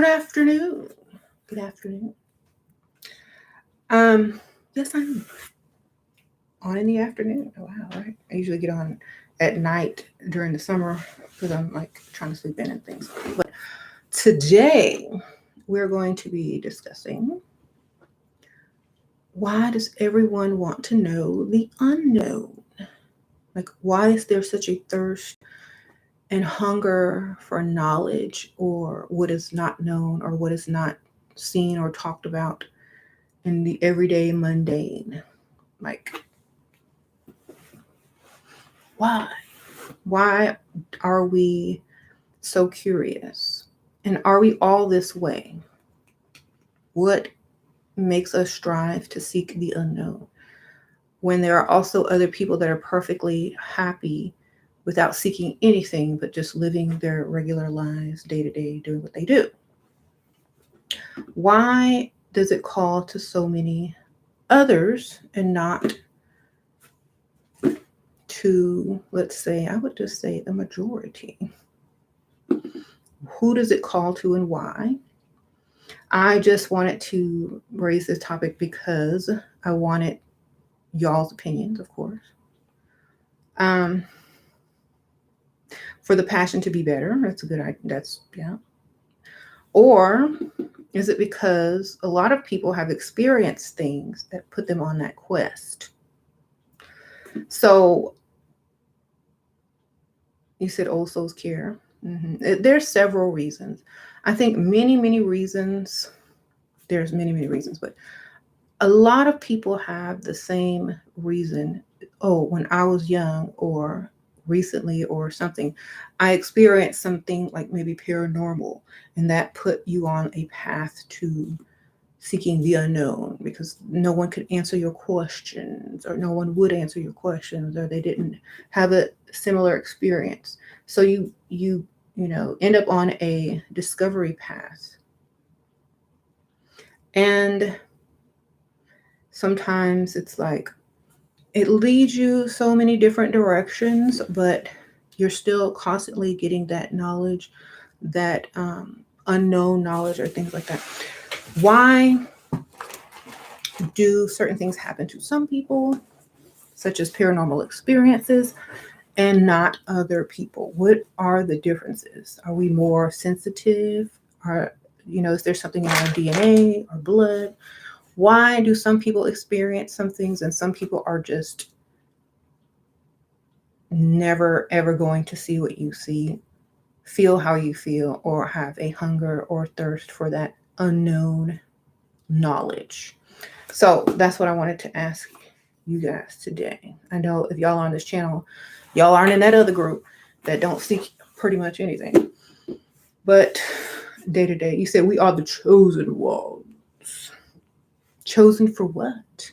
afternoon. Good afternoon. Yes, I'm on in the afternoon. Oh, wow, right? I usually get on at night during the summer because I'm like trying to sleep in and things. But today we're going to be discussing why does everyone want to know the unknown? Like, why is there such a thirst and hunger for knowledge or what is not known or what is not seen or talked about in the everyday mundane? Like, why? Why are we so curious? And are we all this way? What makes us strive to seek the unknown when there are also other people that are perfectly happy without seeking anything but just living their regular lives day to day, doing what they do? Why does it call to so many others and not to, let's say, I would just say the majority? Who does it call to and why? I just wanted to raise this topic because I wanted y'all's opinions, of course. For the passion to be better, that's a good idea. That's, yeah. Or is it because a lot of people have experienced things that put them on that quest? So you said old souls care. There's several reasons. I think many reasons. There's many reasons, but a lot of people have the same reason. Oh, when I was young or recently or something, I experienced something like maybe paranormal, and that put you on a path to seeking the unknown because no one could answer your questions, or no one would answer your questions, or they didn't have a similar experience. So you end up on a discovery path. And sometimes it's like it leads you so many different directions, but you're still constantly getting that knowledge, that unknown knowledge or things like that. Why do certain things happen to some people, such as paranormal experiences, and not other people? What are the differences? Are we more sensitive? Is there something in our DNA or blood? Why do some people experience some things and some people are just never ever going to see what you see, feel how you feel, or have a hunger or thirst for that unknown knowledge? So that's what I wanted to ask you guys today. I know if y'all are on this channel, y'all aren't in that other group that don't seek pretty much anything. But day to day, you said we are the chosen ones. Chosen for what?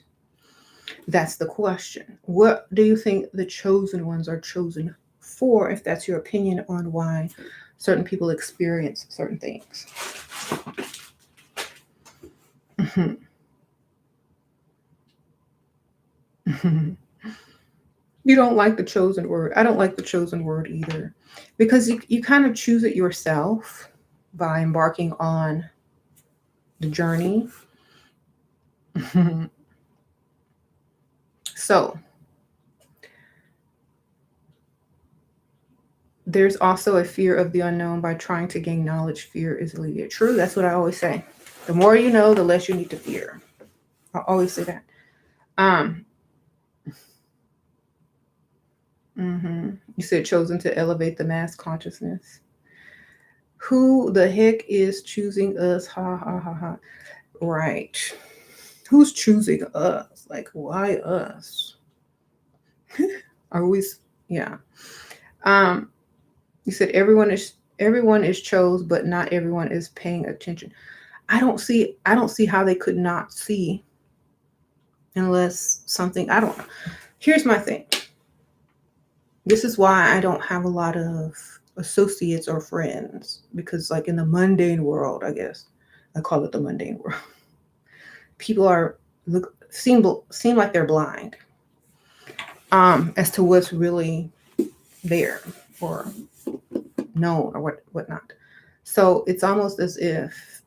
That's the question. What do you think the chosen ones are chosen for, if that's your opinion on why certain people experience certain things? You don't like the chosen word. I don't like the chosen word either, because you kind of choose it yourself by embarking on the journey. So there's also a fear of the unknown. By trying to gain knowledge, fear is alleviated. True, that's what I always say. The more you know, the less you need to fear. I always say that. You said chosen to elevate the mass consciousness. Who the heck is choosing us? Ha ha ha ha. Right. Who's choosing us? Like, why us? Are we? Yeah. You said everyone is chose, but not everyone is paying attention. I don't see how they could not see unless something, I don't know. Here's my thing. This is why I don't have a lot of associates or friends, because like in the mundane world, I guess I call it the mundane world, people seem like they're blind as to what's really there or known or whatnot. So it's almost as if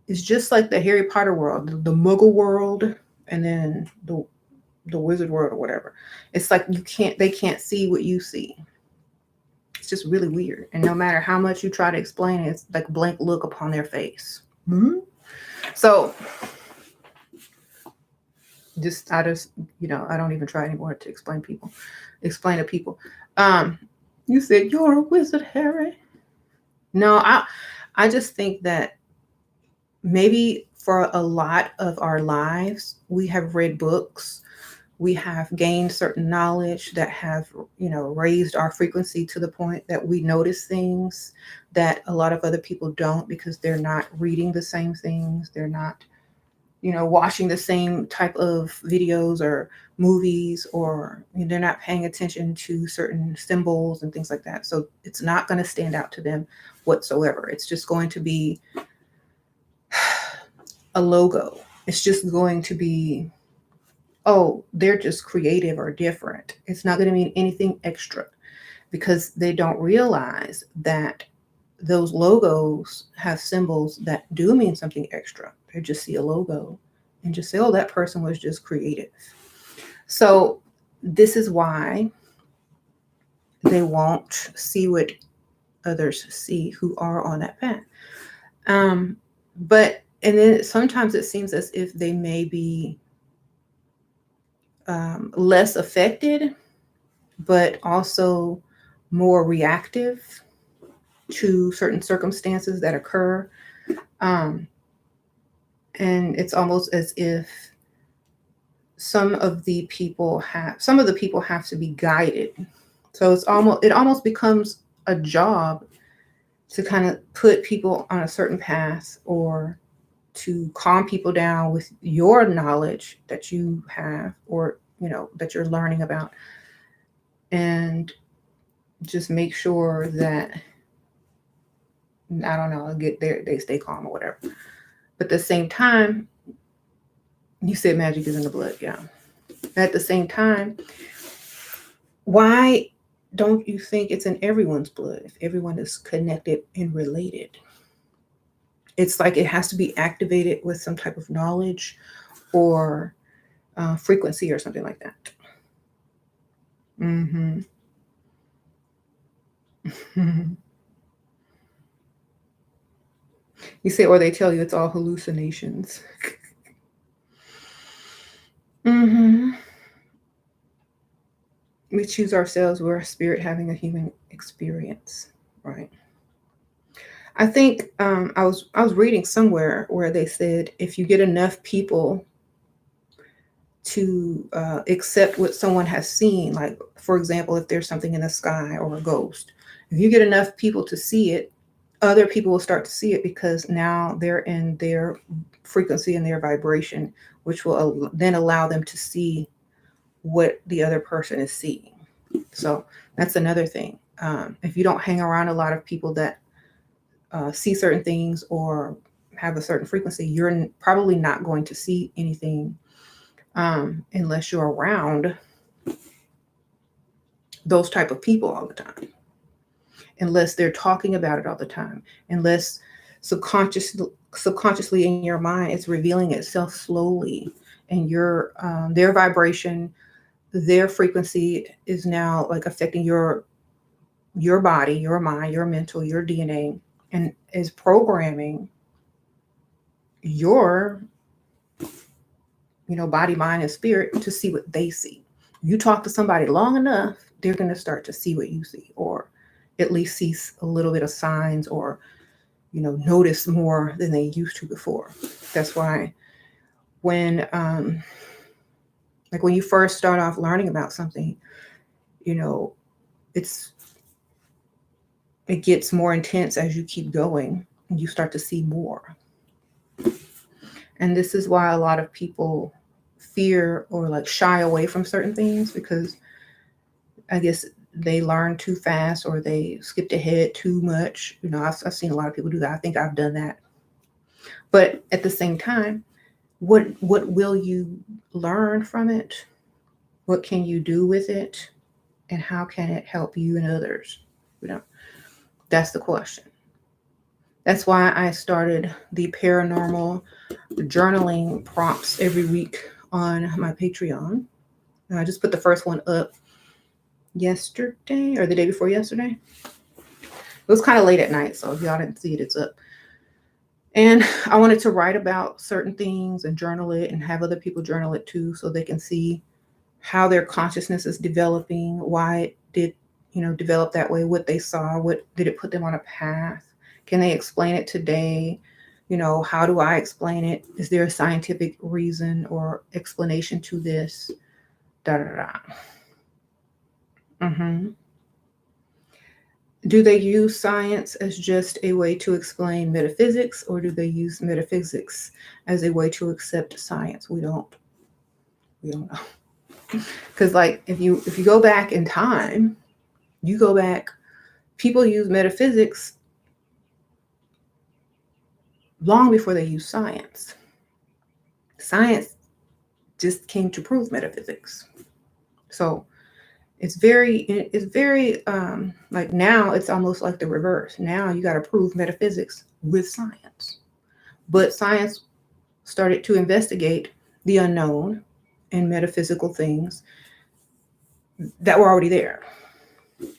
it's just like the Harry Potter world, the Muggle world, and then the wizard world or whatever. It's like they can't see what you see. It's just really weird. And no matter how much you try to explain it, it's like a blank look upon their face. Mm-hmm. So I just, I don't even try anymore to explain to people. You said you're a wizard, Harry. No, I just think that maybe for a lot of our lives, we have read books, we have gained certain knowledge that have, raised our frequency to the point that we notice things that a lot of other people don't, because they're not reading the same things. They're not, watching the same type of videos or movies, or they're not paying attention to certain symbols and things like that. So it's not going to stand out to them whatsoever. It's just going to be a logo. It's just going to be, oh, they're just creative or different. It's not going to mean anything extra, because they don't realize that those logos have symbols that do mean something extra. They just see a logo and just say, oh, that person was just creative. So this is why they won't see what others see who are on that path. And then sometimes it seems as if they may be less affected, but also more reactive to certain circumstances that occur. And it's almost as if some of the people have to be guided. So it almost becomes a job to kind of put people on a certain path, or to calm people down with your knowledge that you have, or that you're learning about, and just make sure that, I don't know, they stay calm or whatever. But at the same time, you said magic is in the blood, yeah. At the same time, why don't you think it's in everyone's blood if everyone is connected and related? It's like it has to be activated with some type of knowledge or frequency or something like that. Mm-hmm. You say, or they tell you it's all hallucinations. Mm-hmm. We choose ourselves. We're a spirit having a human experience, right? I think I was reading somewhere where they said if you get enough people to accept what someone has seen, like, for example, if there's something in the sky or a ghost, if you get enough people to see it, other people will start to see it, because now they're in their frequency and their vibration, which will then allow them to see what the other person is seeing. So that's another thing. If you don't hang around a lot of people that see certain things or have a certain frequency, you're probably not going to see anything unless you're around those type of people all the time, unless they're talking about it all the time, unless subconsciously in your mind it's revealing itself slowly, and their vibration, their frequency is now like affecting your body, your mind, your mental, your DNA, and is programming your body, mind, and spirit to see what they see. You talk to somebody long enough, they're going to start to see what you see, or at least see a little bit of signs, or notice more than they used to before. That's why when when you first start off learning about something, it gets more intense as you keep going, and you start to see more. And this is why a lot of people fear or like shy away from certain things, because I guess they learn too fast, or they skipped ahead too much. I've seen a lot of people do that. I think I've done that. But at the same time, what will you learn from it? What can you do with it? And how can it help you and others? That's the question. That's why I started the paranormal journaling prompts every week on my Patreon. I just put the first one up yesterday or the day before yesterday. It was kind of late at night, so if y'all didn't see it, it's up. And I wanted to write about certain things and journal it and have other people journal it too, so they can see how their consciousness is developing, why it did, develop that way, what they saw, what did it put them on a path? Can they explain it today? How do I explain it? Is there a scientific reason or explanation to this? Da da da. Do they use science as just a way to explain metaphysics, or do they use metaphysics as a way to accept science? We don't know. Because like if you go back in time, people use metaphysics long before they use science. Science just came to prove metaphysics. So it's very like now it's almost like the reverse. Now you got to prove metaphysics with science. But science started to investigate the unknown and metaphysical things that were already there.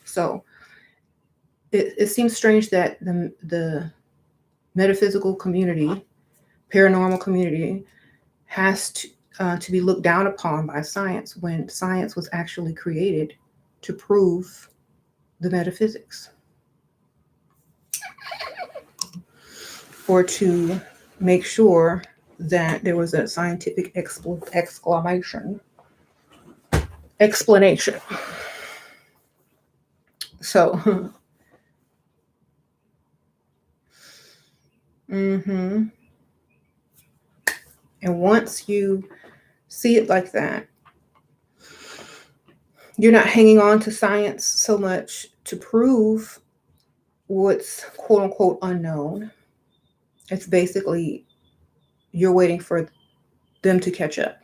So it seems strange that the metaphysical community, paranormal community, has to be looked down upon by science when science was actually created to prove the metaphysics or to make sure that there was a scientific explanation. So, and once you see it like that, you're not hanging on to science so much to prove what's quote unquote unknown. It's basically you're waiting for them to catch up.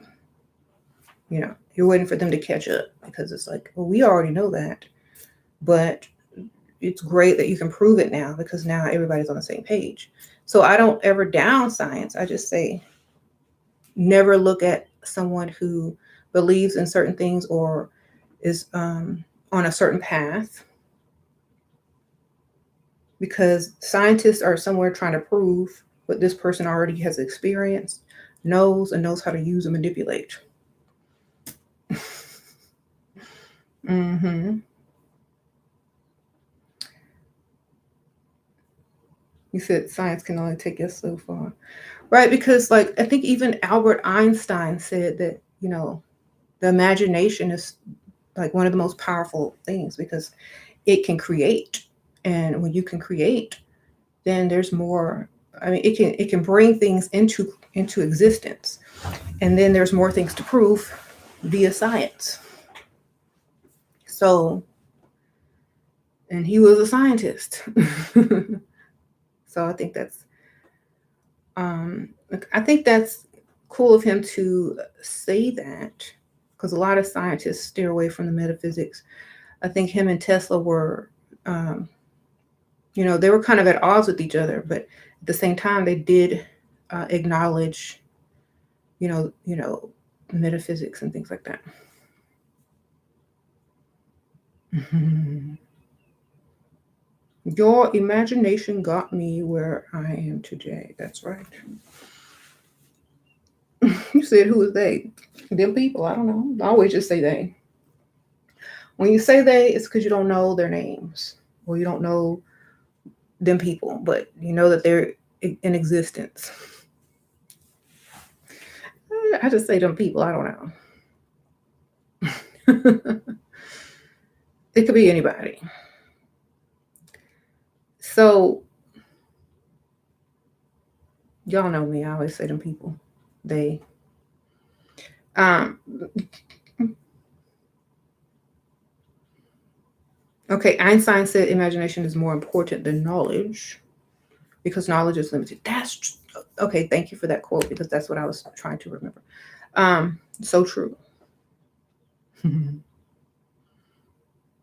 You're waiting for them to catch up because it's like, well, we already know that, but it's great that you can prove it now because now everybody's on the same page. So I don't ever down science. I just say never look at someone who believes in certain things or is on a certain path, because scientists are somewhere trying to prove what this person already has experienced, knows how to use and manipulate. You said science can only take us so far. Right, because like I think even Albert Einstein said that, the imagination is like one of the most powerful things because it can create. And when you can create, then there's more. I mean, it can bring things into existence. And then there's more things to prove via science. So, and he was a scientist. So I think that's cool of him to say that, because a lot of scientists steer away from the metaphysics. I think him and Tesla were, they were kind of at odds with each other, but at the same time, they did acknowledge, metaphysics and things like that. Your imagination got me where I am today. That's right. You said, who is they? Them people? I don't know. I always just say they. When you say they, it's because you don't know their names or you don't know them people, but you know that they're in existence. I just say them people. I don't know. It could be anybody. So, y'all know me. I always say them people. They. Okay, Einstein said imagination is more important than knowledge because knowledge is limited. That's okay. Thank you for that quote because that's what I was trying to remember. So true.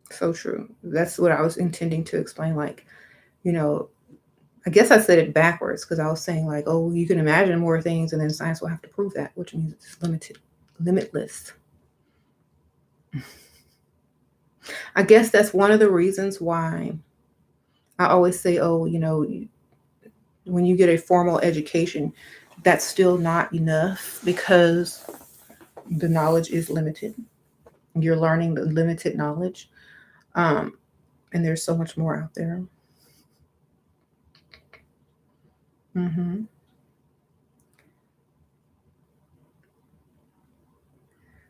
So true. That's what I was intending to explain. Like, I guess I said it backwards because I was saying like, oh, you can imagine more things and then science will have to prove that, which means it's limitless. I guess that's one of the reasons why I always say, oh, when you get a formal education, that's still not enough because the knowledge is limited. You're learning the limited knowledge. Um, and there's so much more out there. hmm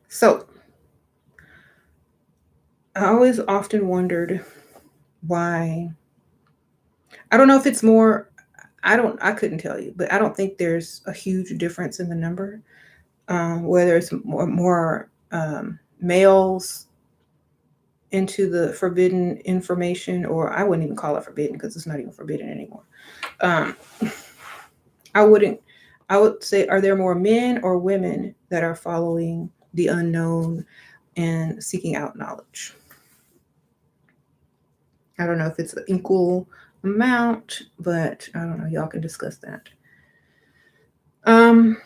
So I always often wondered why. I don't know if it's more. I couldn't tell you, but I don't think there's a huge difference in the number. Whether it's more males into the forbidden information, or I wouldn't even call it forbidden because it's not even forbidden anymore. Um, I wouldn't. I would say, are there more men or women that are following the unknown and seeking out knowledge? I don't know if it's an equal amount, but I don't know. Y'all can discuss that. Um,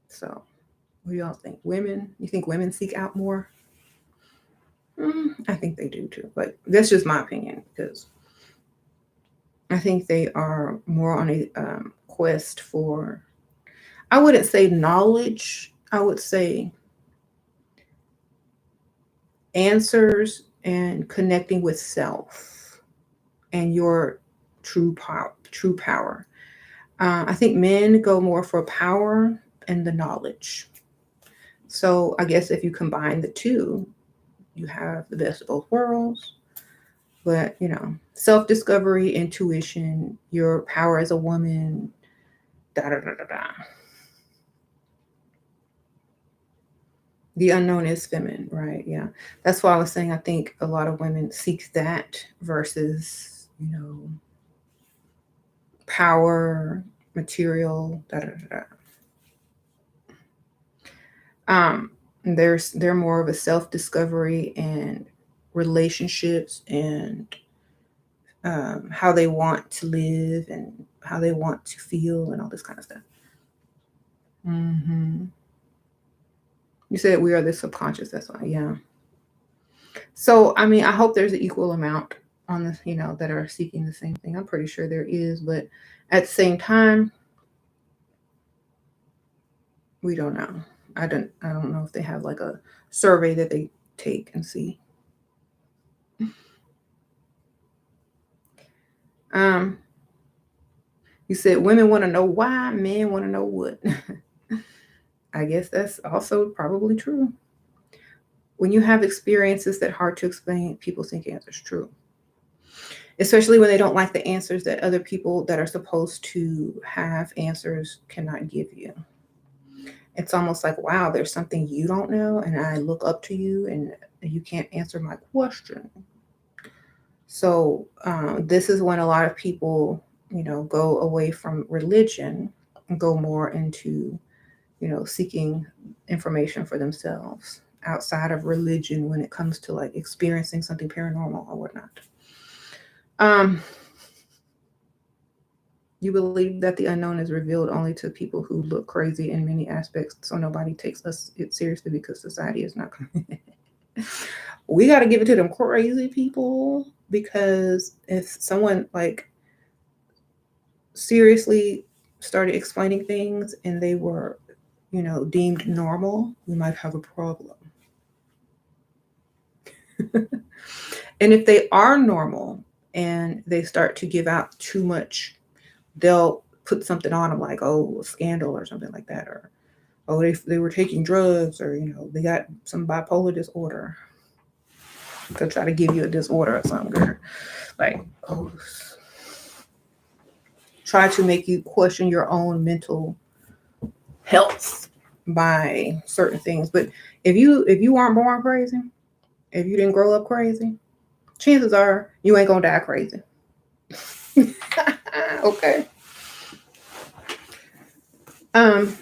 so what do y'all think? Women? You think women seek out more? I think they do too, but that's just my opinion because I think they are more on a quest for, I wouldn't say knowledge, I would say answers and connecting with self and your true power. True power. I think men go more for power and the knowledge. So I guess if you combine the two, you have the best of both worlds. But self discovery, intuition, your power as a woman, da da da da da. The unknown is feminine, right? Yeah. That's why I was saying I think a lot of women seek that versus, power, material, da da da da. They're more of a self-discovery and relationships and how they want to live and how they want to feel and all this kind of stuff. hmm You said we are the subconscious. That's why, yeah. So, I mean, I hope there's an equal amount on this, that are seeking the same thing. I'm pretty sure there is, but at the same time, we don't know. I don't know if they have like a survey that they take and see. Um, you said women want to know why, men want to know what. I guess that's also probably true. When you have experiences that are hard to explain, people think answers true. Especially when they don't like the answers that other people that are supposed to have answers cannot give you. It's almost like, wow, there's something you don't know, and I look up to you, and you can't answer my question. So this is when a lot of people, go away from religion and go more into, seeking information for themselves outside of religion when it comes to like experiencing something paranormal or whatnot. Um, you believe that the unknown is revealed only to people who look crazy in many aspects, so nobody takes it seriously because society is not. We got to give it to them crazy people because if someone like seriously started explaining things and they were, deemed normal, we might have a problem. And if they are normal and they start to give out too much, they'll put something on them like, oh, a scandal or something like that, or oh, they were taking drugs, or they got some bipolar disorder. They'll try to give you a disorder or something, like, oh, try to make you question your own mental health by certain things. But if you weren't born crazy, if you didn't grow up crazy, chances are you ain't gonna die crazy. Okay. Um,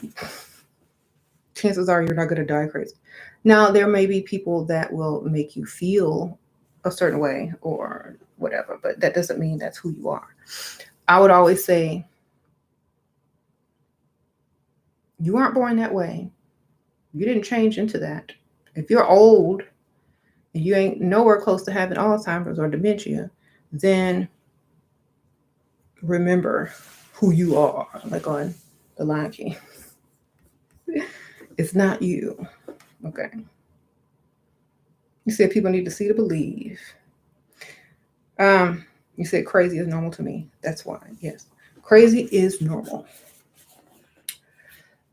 chances are you're not gonna die crazy. Now there may be people that will make you feel a certain way or whatever, but that doesn't mean that's who you are. I would always say, you aren't born that way. You didn't change into that. If you're old and you ain't nowhere close to having Alzheimer's or dementia, then remember who you are, like on the Lion King. It's not you. Okay. You said people need to see to believe. You said crazy is normal to me. That's why. Yes. Crazy is normal.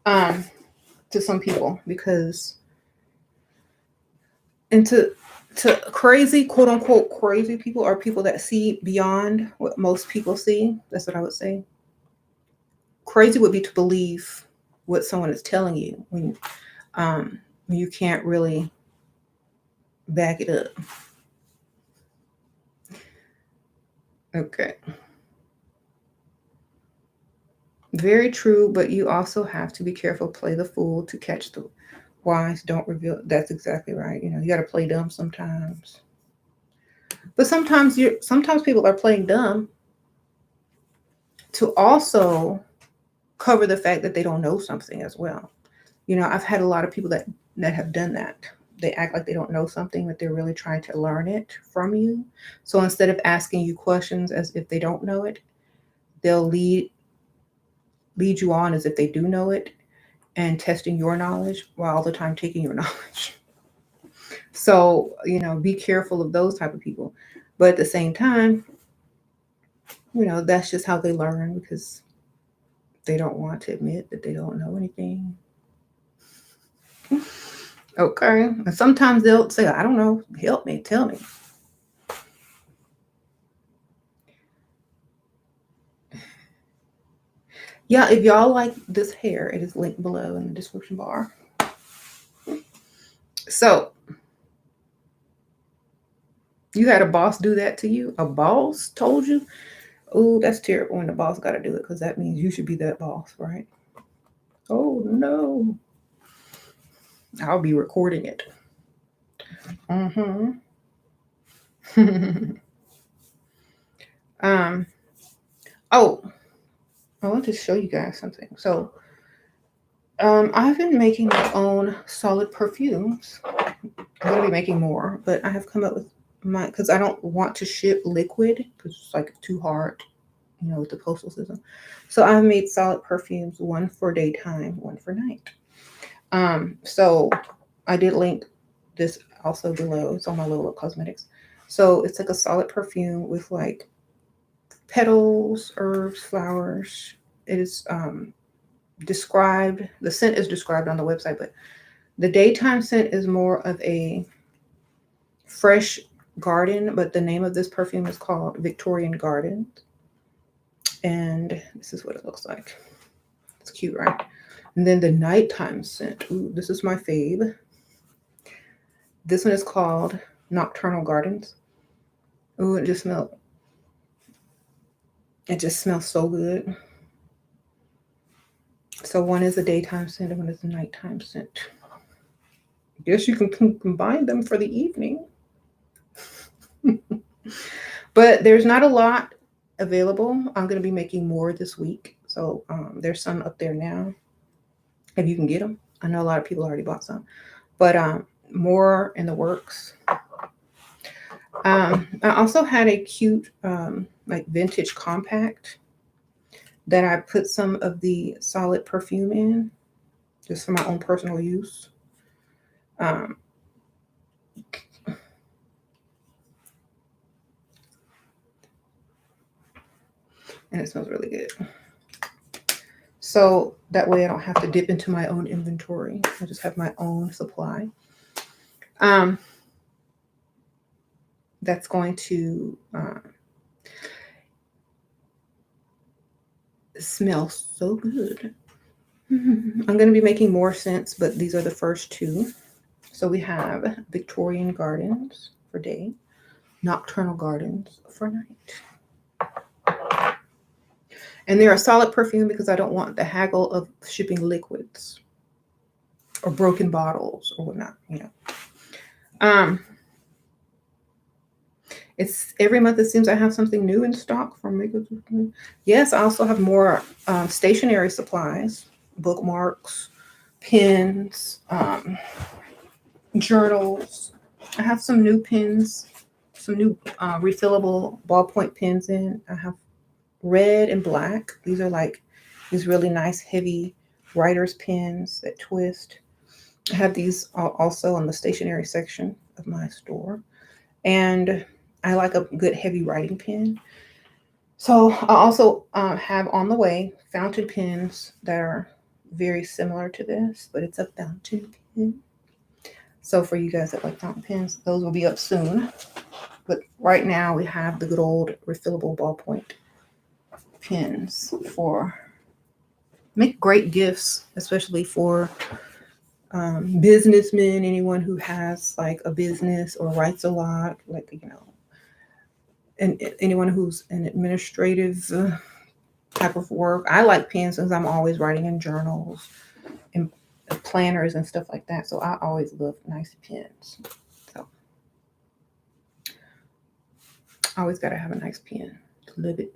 To some people, because to crazy, quote unquote crazy people are people that see beyond what most people see. That's what I would say. Crazy would be to believe what someone is telling you when you can't really back it up. Okay. Very true, but you also have to be careful. Play the fool to catch the wise. Don't reveal. That's exactly right. You know, you got to play dumb sometimes. But sometimes people are playing dumb to also cover the fact that they don't know something as well. You know, I've had a lot of people that have done that. They act like they don't know something, but they're really trying to learn it from you. So instead of asking you questions as if they don't know it, they'll lead you on as if they do know it and testing your knowledge while all the time taking your knowledge. So, you know, be careful of those type of people. But at the same time, you know, that's just how they learn, because they don't want to admit that they don't know anything. Okay. And sometimes they'll say, I don't know, help me, tell me. Yeah, if y'all like this hair, it is linked below in the description bar. So, you had a boss do that to you? A boss told you? Oh, that's terrible when the boss got to do it, because that means you should be that boss, right? Oh, no. I'll be recording it. Mm-hmm. Oh, I want to show you guys something. So, I've been making my own solid perfumes. I'm going to be making more, but I have come up with because I don't want to ship liquid because it's like too hard, you know, with the postal system. So I've made solid perfumes, one for daytime, one for night. So I did link this also below. It's on my Lola Cosmetics. So it's like a solid perfume with like petals, herbs, flowers. It is described, the scent is described on the website, but the daytime scent is more of a fresh garden, but the name of this perfume is called Victorian Garden. And this is what it looks like. It's cute, right? And then the nighttime scent. Ooh, this is my fave. This one is called Nocturnal Gardens. Ooh, it just smells so good. So one is a daytime scent and one is a nighttime scent. Guess you can combine them for the evening. But there's not a lot available. I'm going to be making more this week. So there's some up there now, if you can get them. I know a lot of people already bought some, but more in the works. I also had a cute like vintage compact that I put some of the solid perfume in just for my own personal use. And it smells really good. So that way I don't have to dip into my own inventory. I just have my own supply. That's going to smell so good. I'm going to be making more scents, but these are the first two. So we have Victorian Gardens for day, Nocturnal Gardens for night. And they're a solid perfume because I don't want the haggle of shipping liquids or broken bottles or whatnot, you know. It's every month it seems I have something new in stock from Makeup. Yes, I also have more stationery supplies, bookmarks, pens, journals. I have some new pens, some new refillable ballpoint pens in. I have red and black. These are like these really nice heavy writer's pens that twist. I have these also on the stationery section of my store. And I like a good heavy writing pen. So I also have on the way fountain pens that are very similar to this, but it's a fountain pen. So for you guys that like fountain pens, those will be up soon. But right now we have the good old refillable ballpoint pens for make great gifts, especially for businessmen, anyone who has like a business or writes a lot, like, you know, and anyone who's an administrative type of work. I like pens since I'm always writing in journals and planners and stuff like that. So I always love nice pens. So I always got to have a nice pen to live it.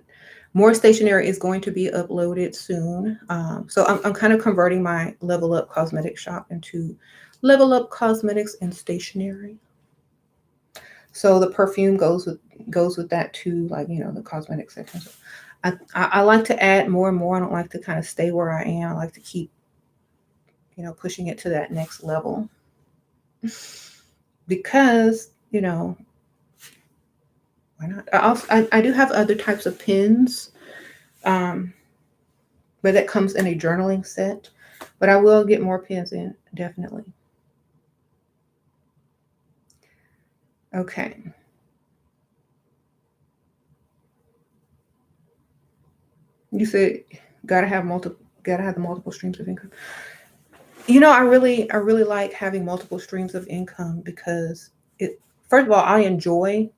More stationery is going to be uploaded soon. So I'm kind of converting my Level Up cosmetic shop into Level Up Cosmetics and Stationery. So the perfume goes with that too, like, you know, the cosmetic section. So I like to add more and more. I don't like to kind of stay where I am. I like to keep, you know, pushing it to that next level. Because, you know, why not? I do have other types of pens, but that comes in a journaling set. But I will get more pens in, definitely. Okay. You said gotta have the multiple streams of income. You know, I really like having multiple streams of income because it first of all, I enjoy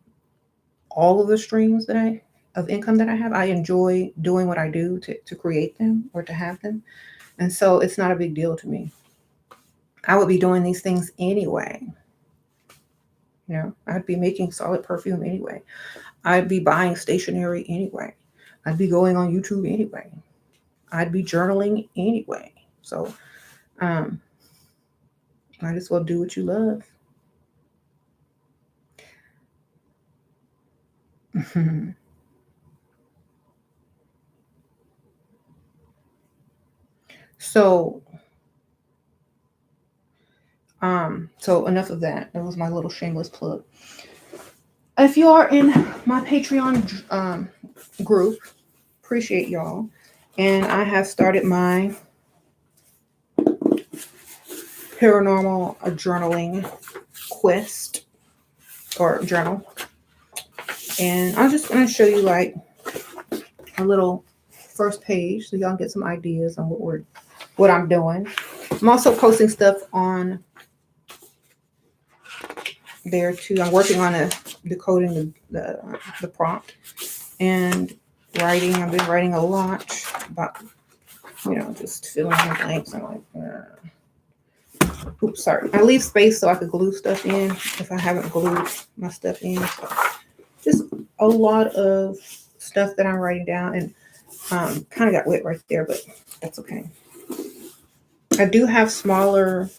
all of the streams of income that I have. I enjoy doing what I do to create them or to have them. And so it's not a big deal to me. I would be doing these things anyway. You know, I'd be making solid perfume anyway. I'd be buying stationery anyway. I'd be going on YouTube anyway. I'd be journaling anyway. So might as well do what you love. So so enough of that. That was my little shameless plug. If you are in my Patreon group, appreciate y'all. And I have started my paranormal journaling quest or journal. And I'm just going to show you like a little first page so y'all get some ideas on what I'm doing. I'm also posting stuff on there too. I'm working on decoding the prompt and writing. I've been writing a lot about, you know, just filling in blanks and like, oops, sorry. I leave space so I could glue stuff in if I haven't glued my stuff in. So just a lot of stuff that I'm writing down, and kind of got wet right there, but that's okay. I do have smaller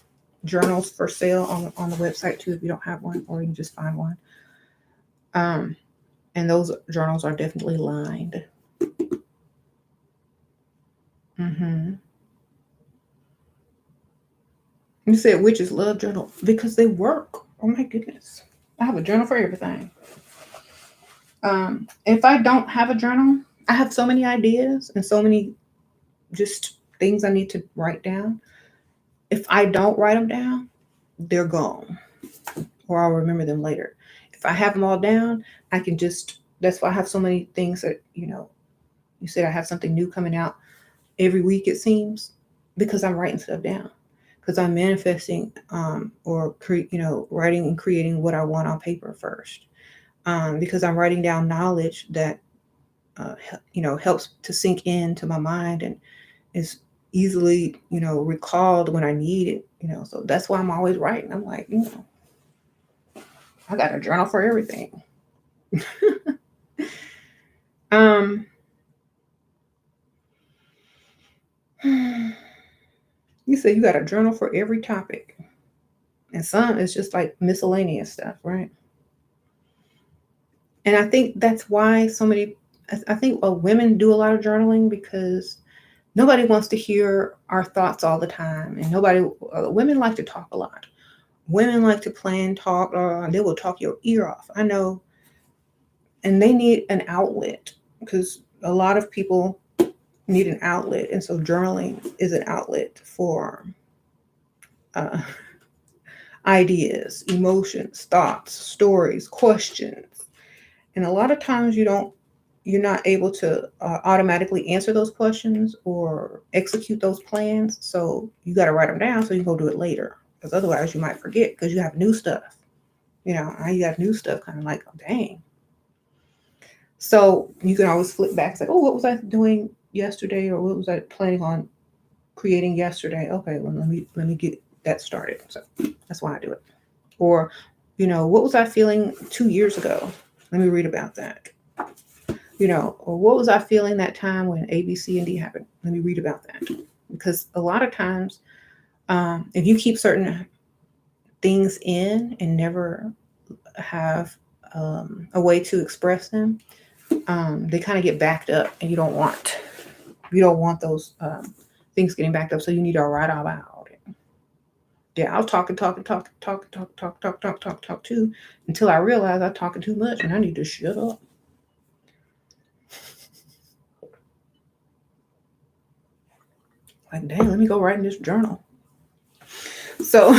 journals for sale on the website too if you don't have one, or you can just find one. And those journals are definitely lined. You said witches love journal because they work. Oh my goodness. I have a journal for everything. If I don't have a journal, I have so many ideas and so many just things I need to write down. If I don't write them down, they're gone, or I'll remember them later. If I have them all down, I can just, that's why I have so many things that, you know, you said I have something new coming out every week, it seems, because I'm writing stuff down, because I'm manifesting or writing and creating what I want on paper first, because I'm writing down knowledge that helps to sink into my mind and is easily recalled when I need it. So that's why I'm always writing. I'm like, I got a journal for everything. um, you said you got a journal for every topic, and some is just like miscellaneous stuff, right? And I think that's why so many. I think women do a lot of journaling because nobody wants to hear our thoughts all the time, and women like to talk a lot. Women like to plan, talk, or they will talk your ear off. I know, and they need an outlet because a lot of people need an outlet, and so journaling is an outlet for uh, ideas, emotions, thoughts, stories, questions. And a lot of times you're not able to automatically answer those questions or execute those plans. So you got to write them down so you can go do it later. Because otherwise you might forget because you have new stuff. Now you got new stuff kind of like, oh, dang. So you can always flip back. It's like, oh, what was I doing yesterday? Or what was I planning on creating yesterday? Okay, well, let me get that started. So that's why I do it. Or, what was I feeling 2 years ago? Let me read about that. Or what was I feeling that time when A, B, C, and D happened? Let me read about that. Because a lot of times, if you keep certain things in and never have a way to express them, they kind of get backed up, and you don't want those things getting backed up. So you need to write all about it. Yeah, I was talking too until I realized I'm talking too much and I need to shut up. Like, dang, let me go write in this journal. So,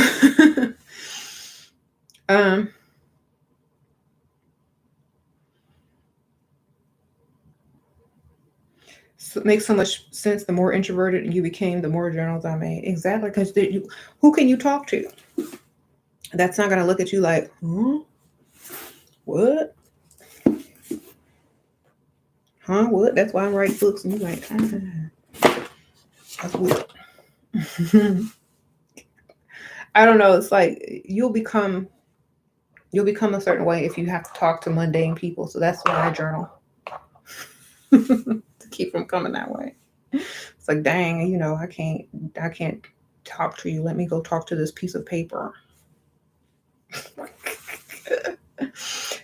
so it makes so much sense. The more introverted you became, the more journals I made. Exactly, because who can you talk to? That's not gonna look at you like, what? Huh? What? That's why I'm writing books, and you're like, that's weird. I don't know. It's like you'll become a certain way if you have to talk to mundane people. So that's why I journal to keep from coming that way. It's like, dang, I can't talk to you. Let me go talk to this piece of paper.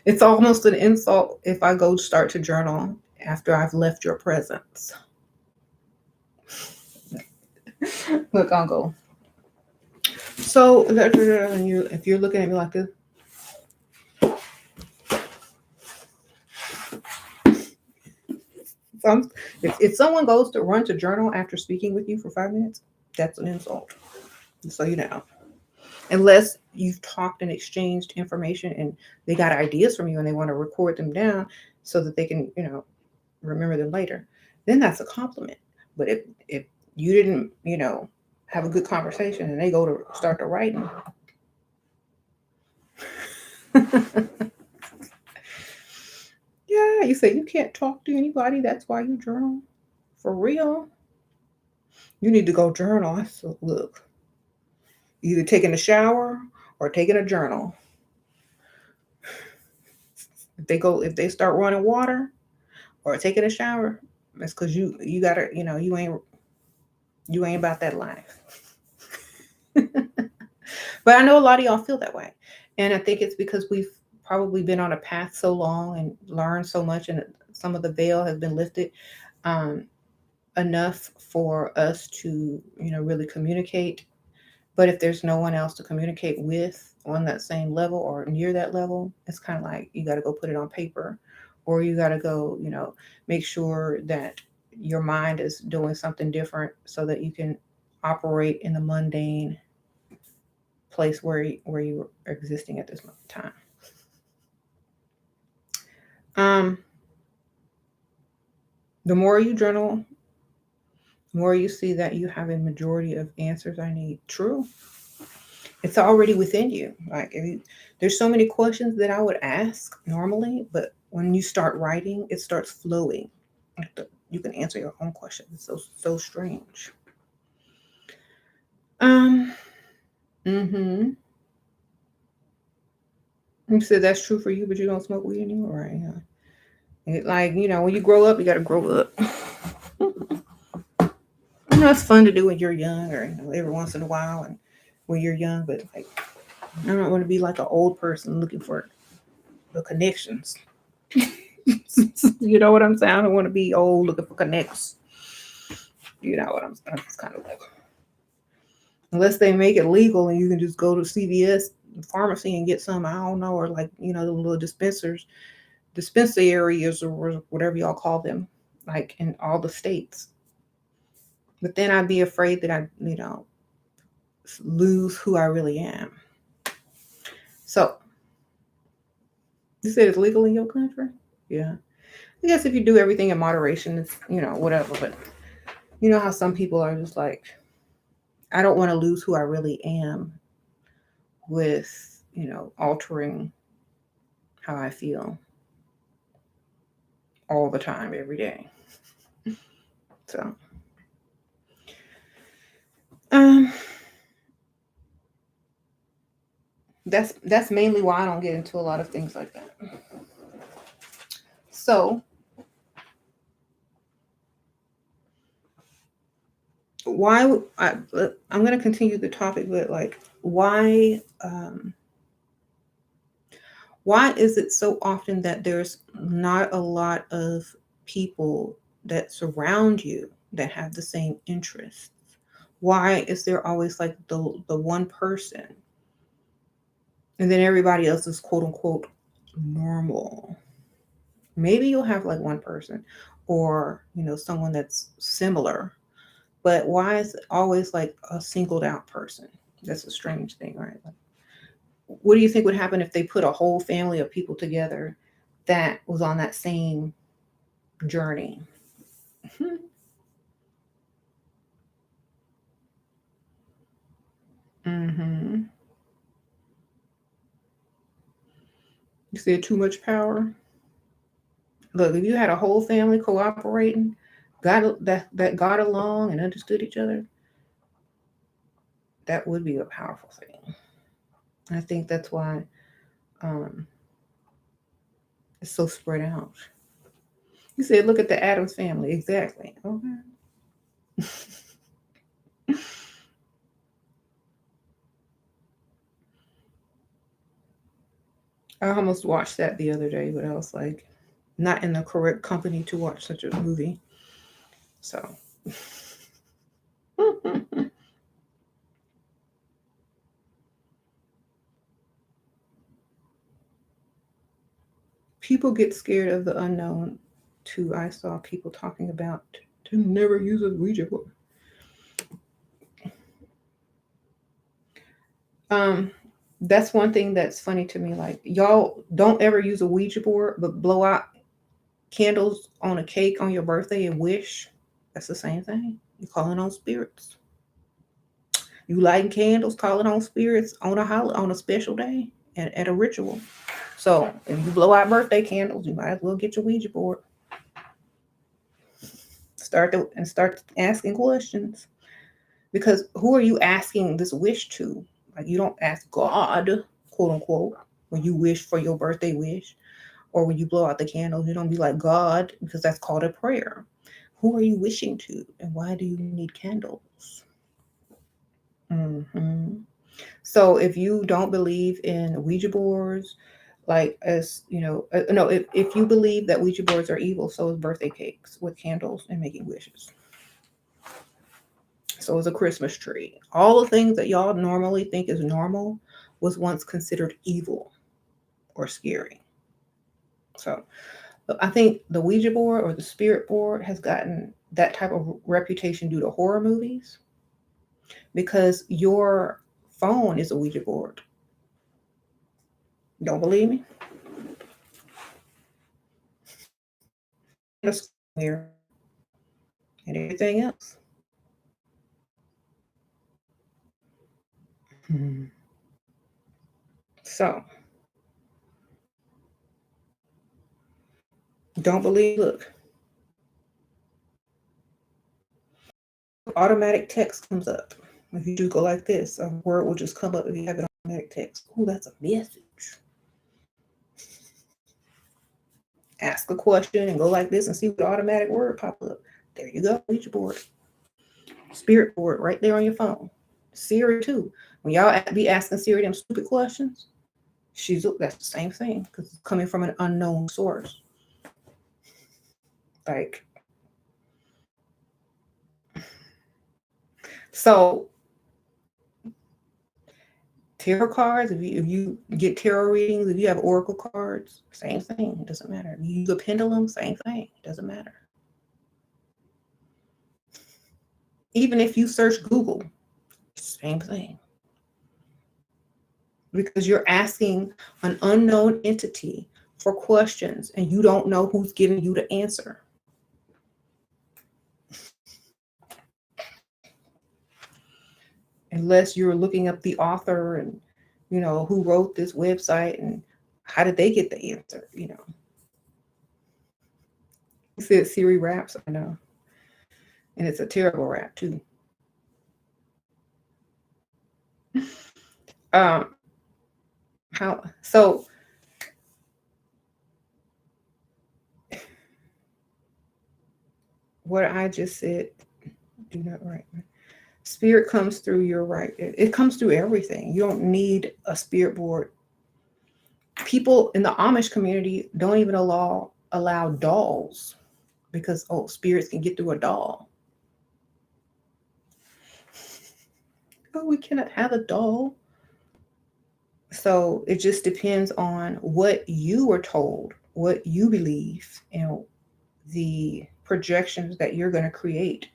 It's almost an insult if I go start to journal after I've left your presence. Look, I'll go. So, if you're looking at me like this, if someone goes to run to journal after speaking with you for 5 minutes, that's an insult. So unless you've talked and exchanged information and they got ideas from you and they want to record them down so that they can, remember them later, then that's a compliment. But if you didn't, have a good conversation and they go to start the writing, yeah, you say you can't talk to anybody. That's why you journal. For real, you need to go journal. I said, look, either taking a shower or taking a journal. If they start running water or taking a shower, it's because you gotta, you ain't about that life. But I know a lot of y'all feel that way. And I think it's because we've probably been on a path so long and learned so much, and some of the veil has been lifted enough for us to, really communicate. But if there's no one else to communicate with on that same level or near that level, it's kind of like you got to go put it on paper, or you got to go, make sure that your mind is doing something different so that you can operate in the mundane place where you are existing at this time. The more you journal, the more you see that you have a majority of answers I need. True. It's already within you. Like there's so many questions that I would ask normally, but when you start writing, it starts flowing. You can answer your own questions. It's so strange. Mm-hmm. You said that's true for you, but you don't smoke weed anymore, right? Yeah. Like, when you grow up, you got to grow up. It's fun to do when you're young, or every once in a while, and when you're young. But like, I don't want to be like an old person looking for the connections. You know what I'm saying? I don't want to be old looking for connects. You know what I'm saying? It's kind of like, unless they make it legal and you can just go to CVS pharmacy and get some. I don't know, or like the little dispensaries or whatever y'all call them, like in all the states. But then I'd be afraid that I lose who I really am. So you said it's legal in your country? Yeah. I guess if you do everything in moderation, it's whatever. But you know how some people are just like, I don't want to lose who I really am with altering how I feel all the time, every day. So, um, that's mainly why I don't get into a lot of things like that. So, why I'm going to continue the topic, but like, why is it so often that there's not a lot of people that surround you that have the same interests? Why is there always like the one person, and then everybody else is quote unquote normal? Maybe you'll have like one person, or someone that's similar, but why is it always like a singled out person? That's a strange thing, right? Like, what do you think would happen if they put a whole family of people together that was on that same journey? Mm-hmm. You said too much power. Look, if you had a whole family cooperating, that got along and understood each other, that would be a powerful thing. I think that's why um, it's so spread out. You said, look at the Adams family. Exactly. Okay. I almost watched that the other day, but I was like, not in the correct company to watch such a movie. So, people get scared of the unknown, too. I saw people talking about to never use a Ouija board. Um, that's one thing that's funny to me. Like, y'all don't ever use a Ouija board, but blow out candles on a cake on your birthday and wish. That's the same thing. You're calling on spirits. You lighting candles, calling on spirits on on a special day and at a ritual. So if you blow out birthday candles, you might as well get your Ouija board. Start asking questions, because who are you asking this wish to? Like, you don't ask God, quote unquote, when you wish for your birthday wish, or when you blow out the candles. You don't be like God, because that's called a prayer. Who are you wishing to, and why do you need candles? Hmm. So if you don't believe in Ouija boards, like, as no, if you believe that Ouija boards are evil, so is birthday cakes with candles and making wishes. So is a Christmas tree. All the things that y'all normally think is normal was once considered evil or scary. So I think the Ouija board or the spirit board has gotten that type of reputation due to horror movies, because your phone is a Ouija board. Don't believe me? And a square and everything else. Hmm. So don't believe. Look, automatic text comes up. If you just go like this, a word will just come up if you have it on automatic text. Oh, that's a message. Ask a question and go like this and see what automatic word pop up. There you go, Ouija board. Spirit board right there on your phone. Siri too. When y'all be asking Siri them stupid questions, that's the same thing because it's coming from an unknown source. Like, so tarot cards, if you get tarot readings, if you have oracle cards, same thing. It doesn't matter. If you use a pendulum, same thing. It doesn't matter. Even if you search Google, same thing. Because you're asking an unknown entity for questions and you don't know who's giving you the answer. Unless you're looking up the author and, who wrote this website and how did they get the answer, You said Siri raps, I know. And it's a terrible rap too. What I just said, do not write. Spirit comes through, you're right. It comes through everything. You don't need a spirit board. People in the Amish community don't even allow dolls because, spirits can get through a doll. Oh, we cannot have a doll. So it just depends on what you were told, what you believe, and the projections that you're going to create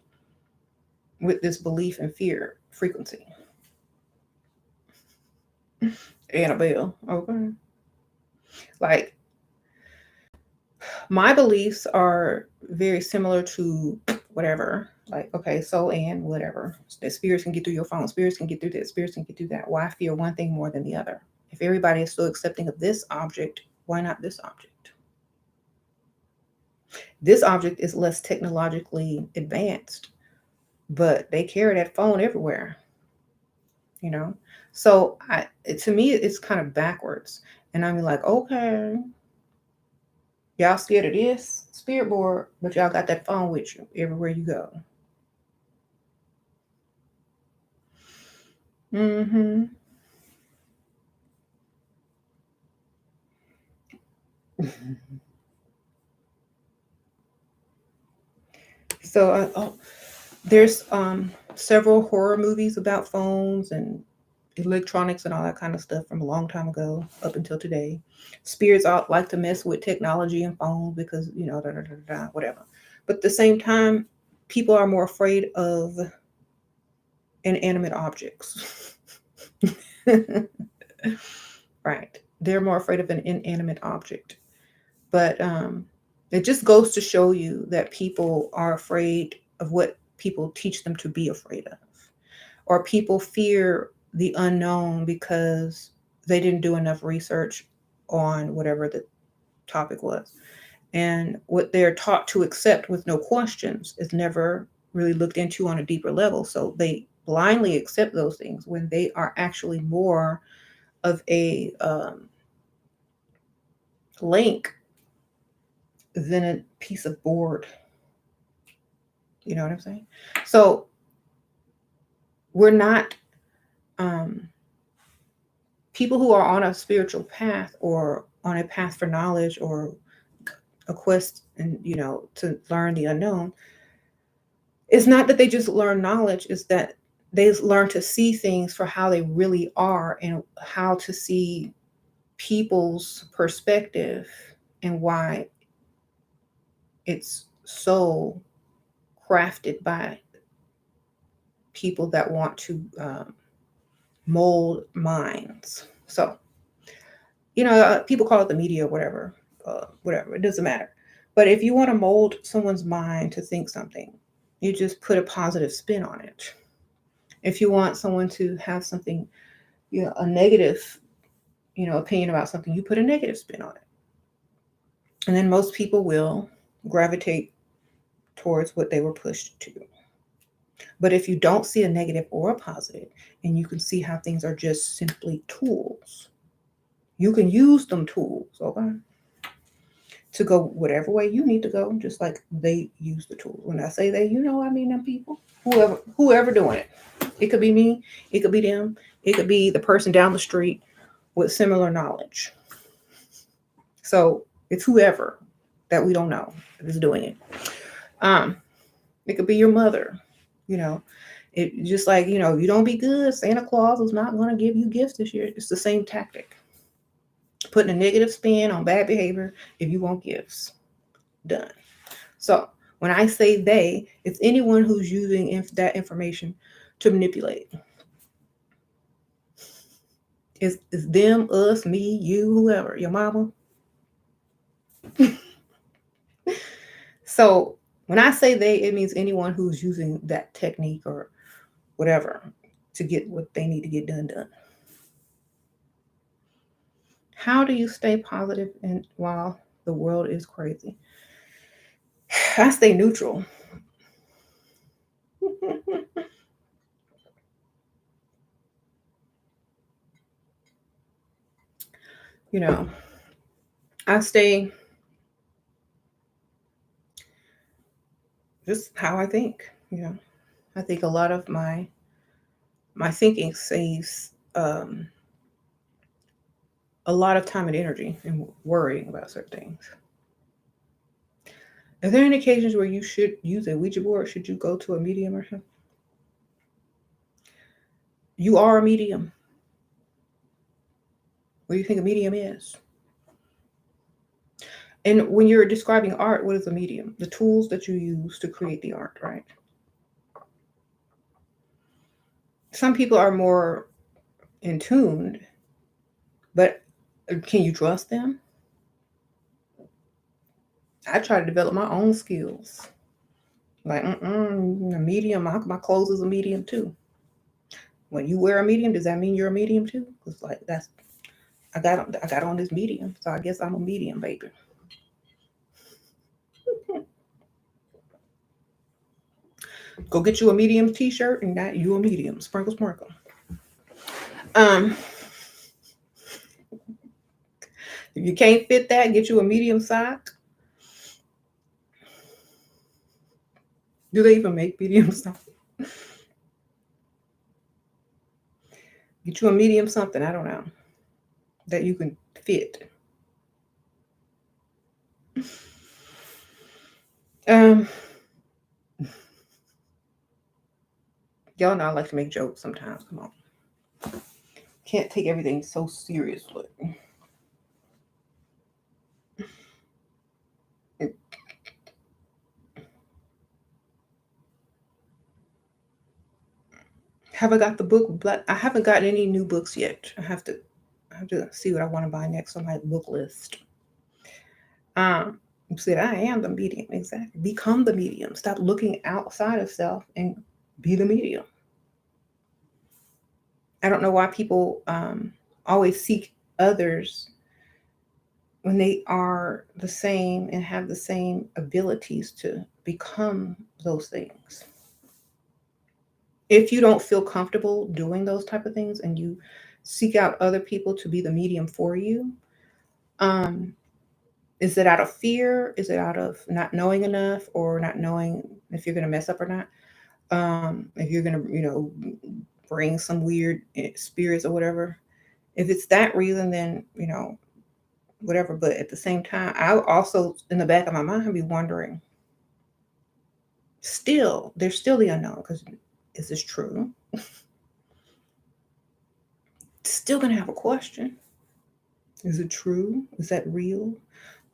with this belief and fear frequency. Annabelle, okay. Like, my beliefs are very similar to whatever. Like, okay, so and whatever. The spirits can get through your phone. Spirits can get through this. Spirits can get through that. Why fear one thing more than the other? If everybody is so accepting of this object, why not this object? This object is less technologically advanced, but they carry that phone everywhere. So to me, it's kind of backwards. And I'm like, okay, y'all scared of this spirit board, but y'all got that phone with you everywhere you go. Mm-hmm. So there's several horror movies about phones and electronics and all that kind of stuff from a long time ago up until today. Spirits like to mess with technology and phones because, whatever. But at the same time, people are more afraid of inanimate objects. Right. They're more afraid of an inanimate object. But it just goes to show you that people are afraid of what people teach them to be afraid of. Or people fear the unknown because they didn't do enough research on whatever the topic was. And what they're taught to accept with no questions is never really looked into on a deeper level. So they blindly accept those things when they are actually more of a link than a piece of board. You know what I'm saying? So we're not people who are on a spiritual path or on a path for knowledge or a quest and to learn the unknown. It's not that they just learn knowledge, it's that they learn to see things for how they really are and how to see people's perspective and why it's so crafted by people that want to mold minds. So, people call it the media or whatever, it doesn't matter. But if you want to mold someone's mind to think something, you just put a positive spin on it. If you want someone to have something, a negative, opinion about something, you put a negative spin on it. And then most people will gravitate towards what they were pushed to. But if you don't see a negative or a positive, and you can see how things are just simply tools, you can use them tools, okay, to go whatever way you need to go, just like they use the tools. When I say they, I mean them people, whoever doing it. It could be me, it could be them, it could be the person down the street with similar knowledge. So it's whoever that we don't know that is doing it. It could be your mother, you know. It just like, you don't be good, Santa Claus is not going to give you gifts this year. It's the same tactic. Putting a negative spin on bad behavior if you want gifts. Done. So when I say they, it's anyone who's using that information to manipulate. It's them, us, me, you, whoever, your mama. So when I say they, it means anyone who's using that technique or whatever to get what they need to get done. How do you stay positive while the world is crazy? I stay neutral. I stay just how I think. I think a lot of my thinking saves a lot of time and energy in worrying about certain things. Are there any occasions where you should use a Ouija board? Should you go to a medium or something? You are a medium. What do you think a medium is? And when you're describing art, what is a medium? The tools that you use to create the art, right? Some people are more in tune, but can you trust them? I try to develop my own skills. Like, a medium, my clothes is a medium too. When you wear a medium, does that mean you're a medium too? Because like I got on this medium, so I guess I'm a medium, baby. Go get you a medium t-shirt and that you a medium. Sprinkle, sprinkle. If you can't fit that, get you a medium size. Do they even make medium size? Get you a medium something, I don't know, that you can fit. Y'all know I like to make jokes sometimes. Come on. Can't take everything so seriously. Have I got the book? But I haven't gotten any new books yet. I have to see what I want to buy next on my book list. You said I am the medium. Exactly. Become the medium. Stop looking outside of self and be the medium. I don't know why people always seek others when they are the same and have the same abilities to become those things. If you don't feel comfortable doing those type of things and you seek out other people to be the medium for you, is it out of fear? Is it out of not knowing enough or not knowing if you're going to mess up or not? If you're going to, bring some weird spirits or whatever. If it's that reason, then, whatever. But at the same time, I also, in the back of my mind, be wondering, there's still the unknown, because is this true? Still going to have a question. Is it true? Is that real?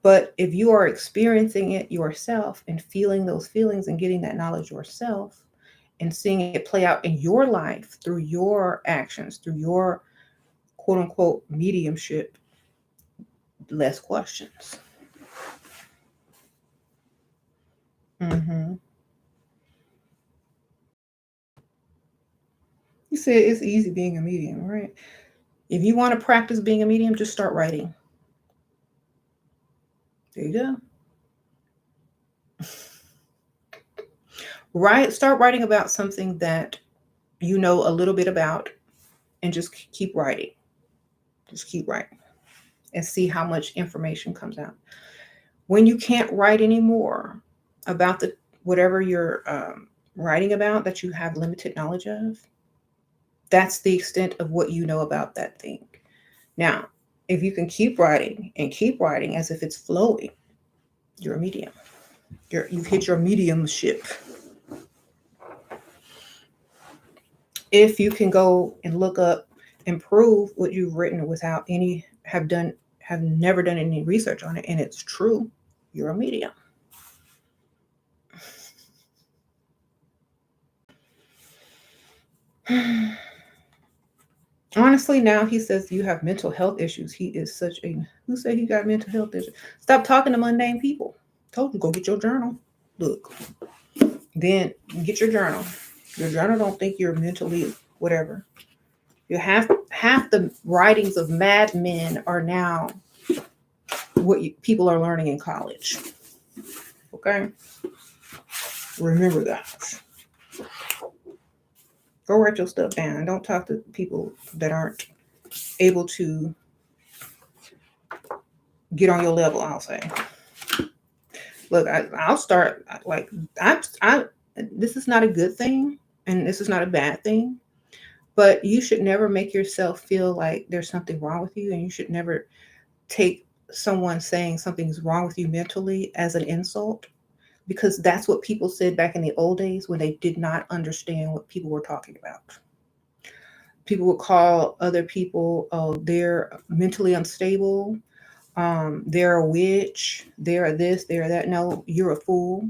But if you are experiencing it yourself and feeling those feelings and getting that knowledge yourself and seeing it play out in your life through your actions, through your quote unquote mediumship, less questions. You said it's easy being a medium, right? If you want to practice being a medium, just start writing. There you go. Start writing about something that you know a little bit about and just keep writing. Just keep writing and see how much information comes out. When you can't write anymore about the whatever you're writing about that you have limited knowledge of, that's the extent of what you know about that thing. Now, if you can keep writing and keep writing as if it's flowing, you're a medium. You've hit your mediumship. If you can go and look up and prove what you've written without have never done any research on it, and it's true, you're a medium. Honestly, now he says you have mental health issues. He is such a who said he got mental health issues? Stop talking to mundane people. Told you, go get your journal. Look, then get your journal. Your journal don't think you're mentally whatever. You have half the writings of madmen are now what people are learning in college. Okay, remember that. Go write your stuff down. Don't talk to people that aren't able to get on your level. I'll say. Look, I'll start like I. This is not a good thing, and this is not a bad thing. But you should never make yourself feel like there's something wrong with you, and you should never take someone saying something's wrong with you mentally as an insult, because that's what people said back in the old days when they did not understand what people were talking about. People would call other people, oh, they're mentally unstable, they're a witch, they're this, they're that. No, you're a fool,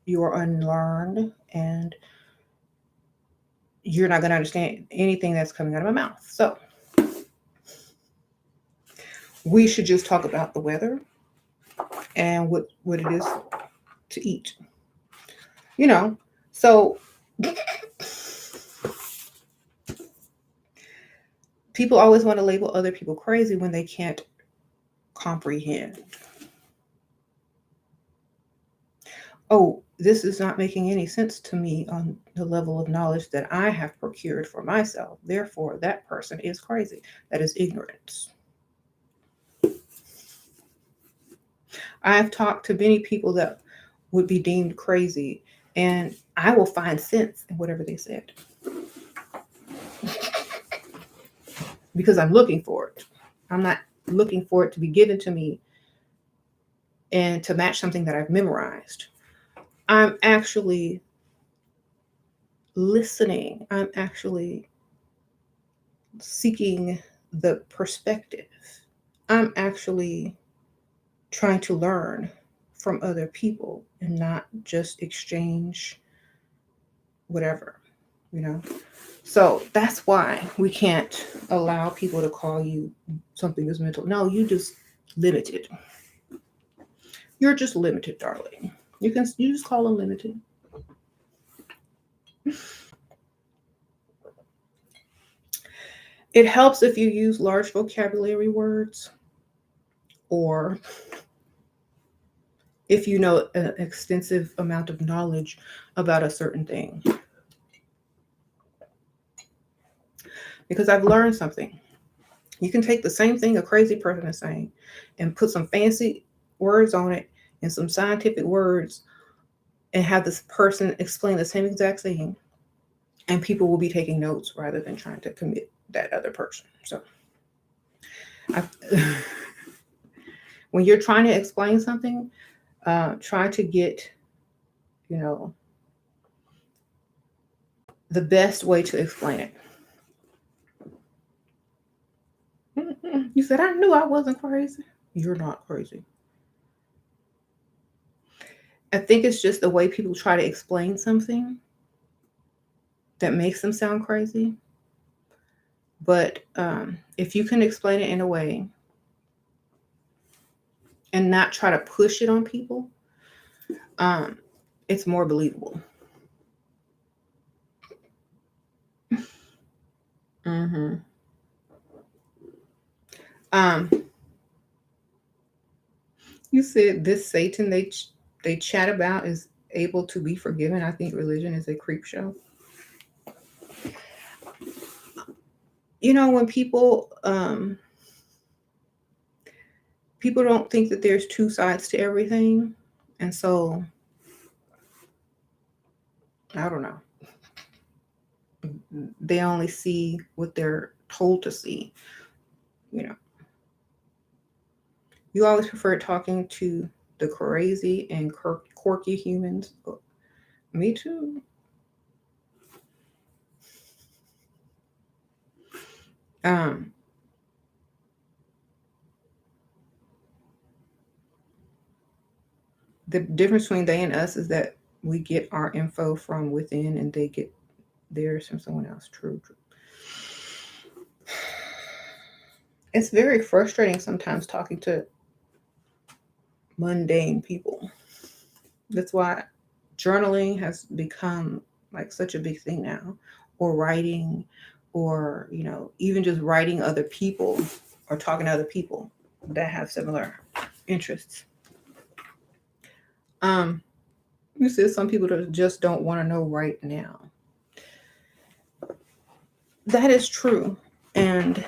you are unlearned, and you're not going to understand anything that's coming out of my mouth. So we should just talk about the weather and what it is to eat. You know, so people always want to label other people crazy when they can't comprehend. Oh, this is not making any sense to me on the level of knowledge that I have procured for myself. Therefore, that person is crazy. That is ignorance. I've talked to many people that would be deemed crazy, and I will find sense in whatever they said because I'm looking for it. I'm not looking for it to be given to me and to match something that I've memorized. I'm actually listening. I'm actually seeking the perspective. I'm actually trying to learn from other people and not just exchange whatever, you know? So that's why we can't allow people to call you something is mental. No, you just limited. You're just limited, darling. You just call them limited. It helps if you use large vocabulary words or if you know an extensive amount of knowledge about a certain thing. Because I've learned something. You can take the same thing a crazy person is saying and put some fancy words on it and some scientific words and have this person explain the same exact thing, and people will be taking notes rather than trying to commit that other person. So when you're trying to explain something, try to get, the best way to explain it. You said, I knew I wasn't crazy. You're not crazy. I think it's just the way people try to explain something that makes them sound crazy. But if you can explain it in a way and not try to push it on people, it's more believable. Mm-hmm. You said this Satan they chat about is able to be forgiven. I think religion is a creep show. When people people don't think that there's two sides to everything. And so, I don't know. They only see what they're told to see. You know, you always prefer talking to the crazy and quirky humans. Me too. Um, the difference between they and us is that we get our info from within and they get theirs from someone else. True, true. It's very frustrating sometimes talking to mundane people. That's why journaling has become like such a big thing now, or writing, or even just writing other people or talking to other people that have similar interests. You said some people that just don't want to know right now. That is true. And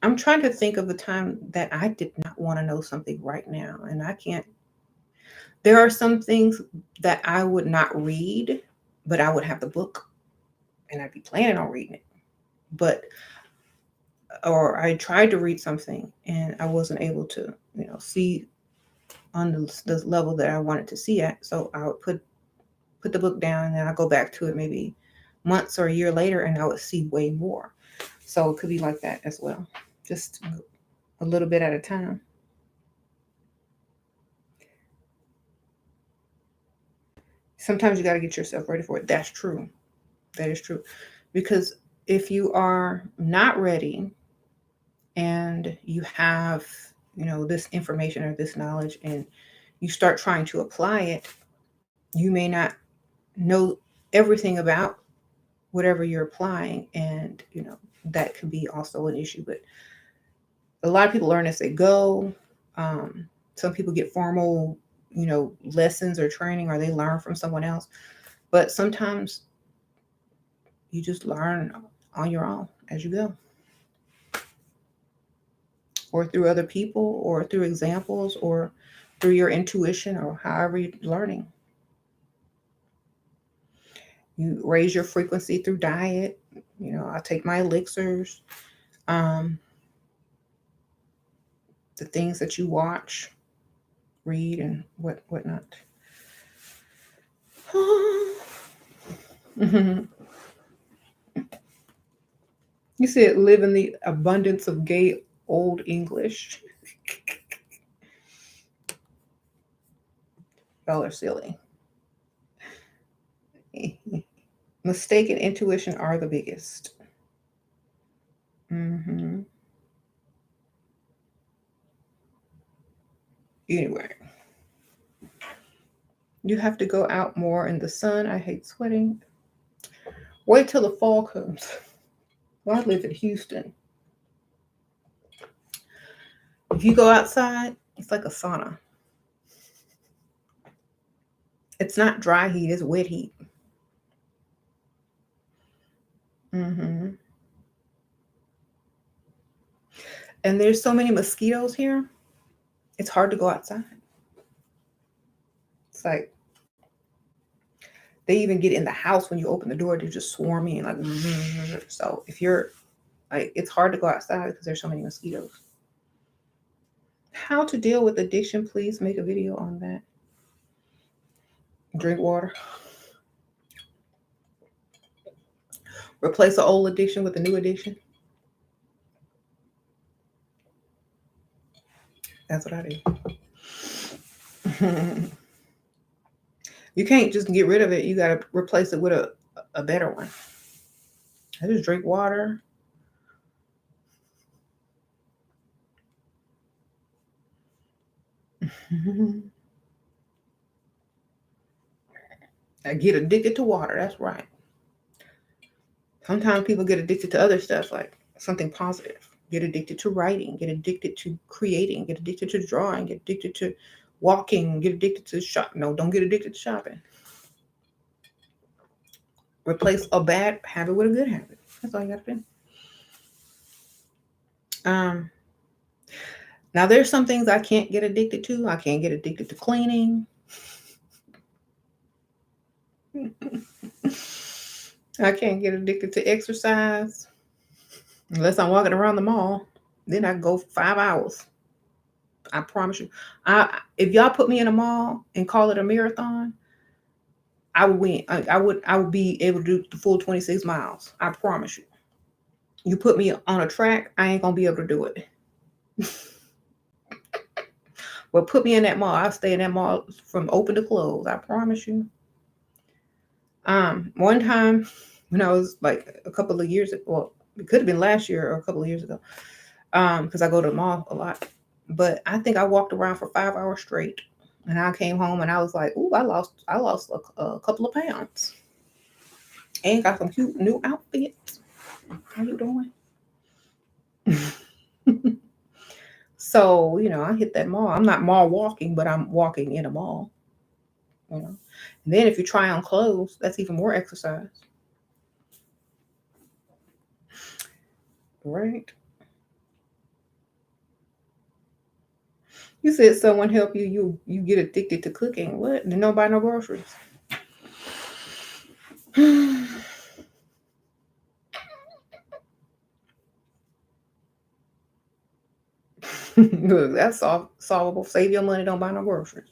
I'm trying to think of a time that I did not want to know something right now. And I can't. There are some things that I would not read, but I would have the book and I'd be planning on reading it. But, or I tried to read something and I wasn't able to, see on the level that I wanted to see at. So I would put the book down and then I go back to it maybe months or a year later and I would see way more. So it could be like that as well. Just a little bit at a time. Sometimes you got to get yourself ready for it. That's true. That is true. Because if you are not ready and you have, this information or this knowledge and you start trying to apply it, you may not know everything about whatever you're applying. And, that can be also an issue. But a lot of people learn as they go. Some people get formal, lessons or training, or they learn from someone else. But sometimes you just learn on your own as you go, or through other people, or through examples, or through your intuition, or however you're learning. You raise your frequency through diet. I take my elixirs, the things that you watch, read, and whatnot. You said live in the abundance of gay old English. Y'all are silly. Mistake and intuition are the biggest. Anyway, you have to go out more in the sun. I hate sweating. Wait till the fall comes. Well, I live in Houston. If you go outside, it's like a sauna. It's not dry heat, it's wet heat. And there's so many mosquitoes here, it's hard to go outside. It's like they even get in the house when you open the door, they're just swarming like. So if you're like, it's hard to go outside because there's so many mosquitoes. How to deal with addiction, please make a video on that. Drink water. Replace an old addiction with a new addiction. That's what I do. You can't just get rid of it. You got to replace it with a better one. I just drink water. I get addicted to water. That's right. Sometimes people get addicted to other stuff, like something positive. Get addicted to writing. Get addicted to creating. Get addicted to drawing. Get addicted to walking. Get addicted to shopping. No, don't get addicted to shopping. Replace a bad habit with a good habit. That's all you got to do. Now there's some things I can't get addicted to. I can't get addicted to cleaning. I can't get addicted to exercise unless I'm walking around the mall. Then I go 5 hours. I promise you. If y'all put me in a mall and call it a marathon, I would win. I would be able to do the full 26 miles. I promise you. You put me on a track, I ain't gonna be able to do it. Well, put me in that mall. I'll stay in that mall from open to close. I promise you. One time when I was like a couple of years ago, well, it could have been last year or a couple of years ago, because I go to the mall a lot. But I think I walked around for 5 hours straight, and I came home and I was like, "Ooh, I lost a couple of pounds, and got some cute new outfits." How you doing? So I hit that mall. I'm not mall walking, but I'm walking in a mall. And then if you try on clothes, that's even more exercise, right? You said someone help you. You get addicted to cooking. What? Did nobody buy no groceries? Look, that's solvable. Save your money. Don't buy no groceries.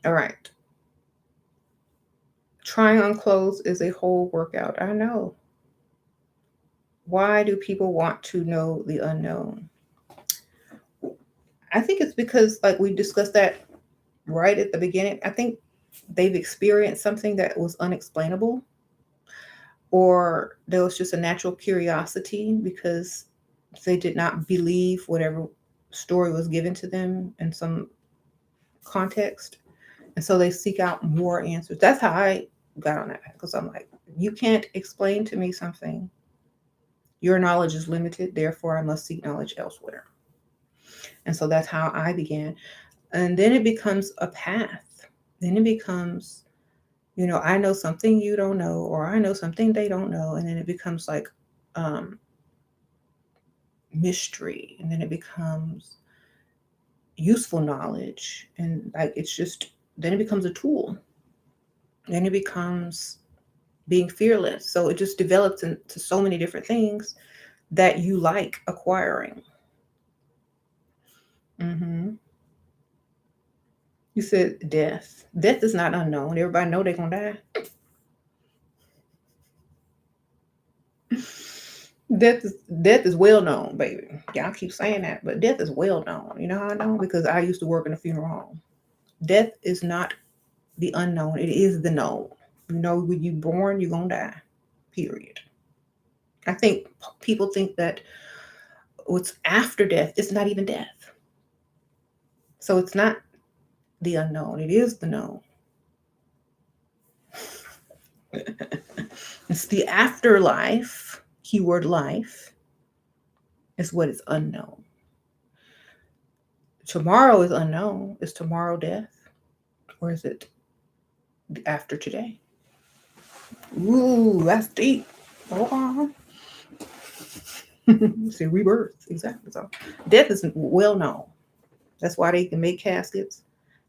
All right. Trying on clothes is a whole workout. I know. Why do people want to know the unknown? I think it's because, like we discussed that right at the beginning, I think they've experienced something that was unexplainable, or there was just a natural curiosity because they did not believe whatever story was given to them in some context. And so they seek out more answers. That's how I got on that, because I'm like, you can't explain to me something. Your knowledge is limited, therefore I must seek knowledge elsewhere. And so that's how I began. And then it becomes a path. Then it becomes, I know something you don't know, or I know something they don't know. And then it becomes like mystery. And then it becomes useful knowledge. And like, then it becomes a tool. Then it becomes being fearless. So it just develops into so many different things that you like acquiring. Mm-hmm. You said death. Death is not unknown. Everybody know they're gonna die. Death is well known, baby. Y'all keep saying that, but death is well known. You know how I know? Because I used to work in a funeral home. Death is not the unknown. It is the known. When you're born, you're gonna die. Period. I think people think that what's after death is not even death. So it's not the unknown. It is the known. It's the afterlife. Keyword life is what is unknown. Tomorrow is unknown. Is tomorrow death? Or is it after today? Ooh, that's deep. Oh. See, rebirth. Exactly. So death is well known. That's why they can make caskets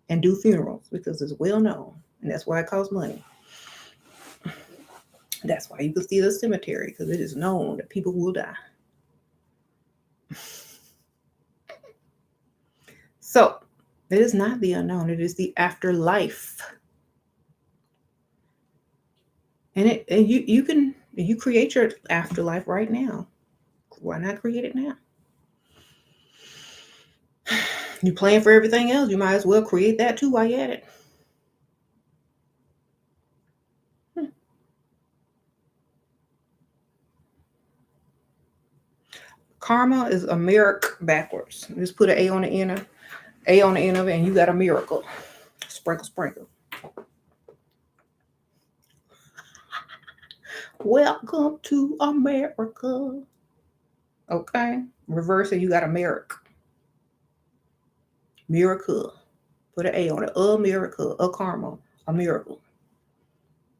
and do funerals, because it's well known. And that's why it costs money. That's why you can see the cemetery, because it is known that people will die. So it is not the unknown. It is the afterlife. And you create your afterlife right now. Why not create it now? You plan for everything else, you might as well create that too while you're at it. Karma is a miracle backwards. Just put an A on the end of it, and you got a miracle. Sprinkle, sprinkle. Welcome to America. Okay. Reverse it, you got a miracle. Miracle. Put an A on it. A miracle. A karma. A miracle.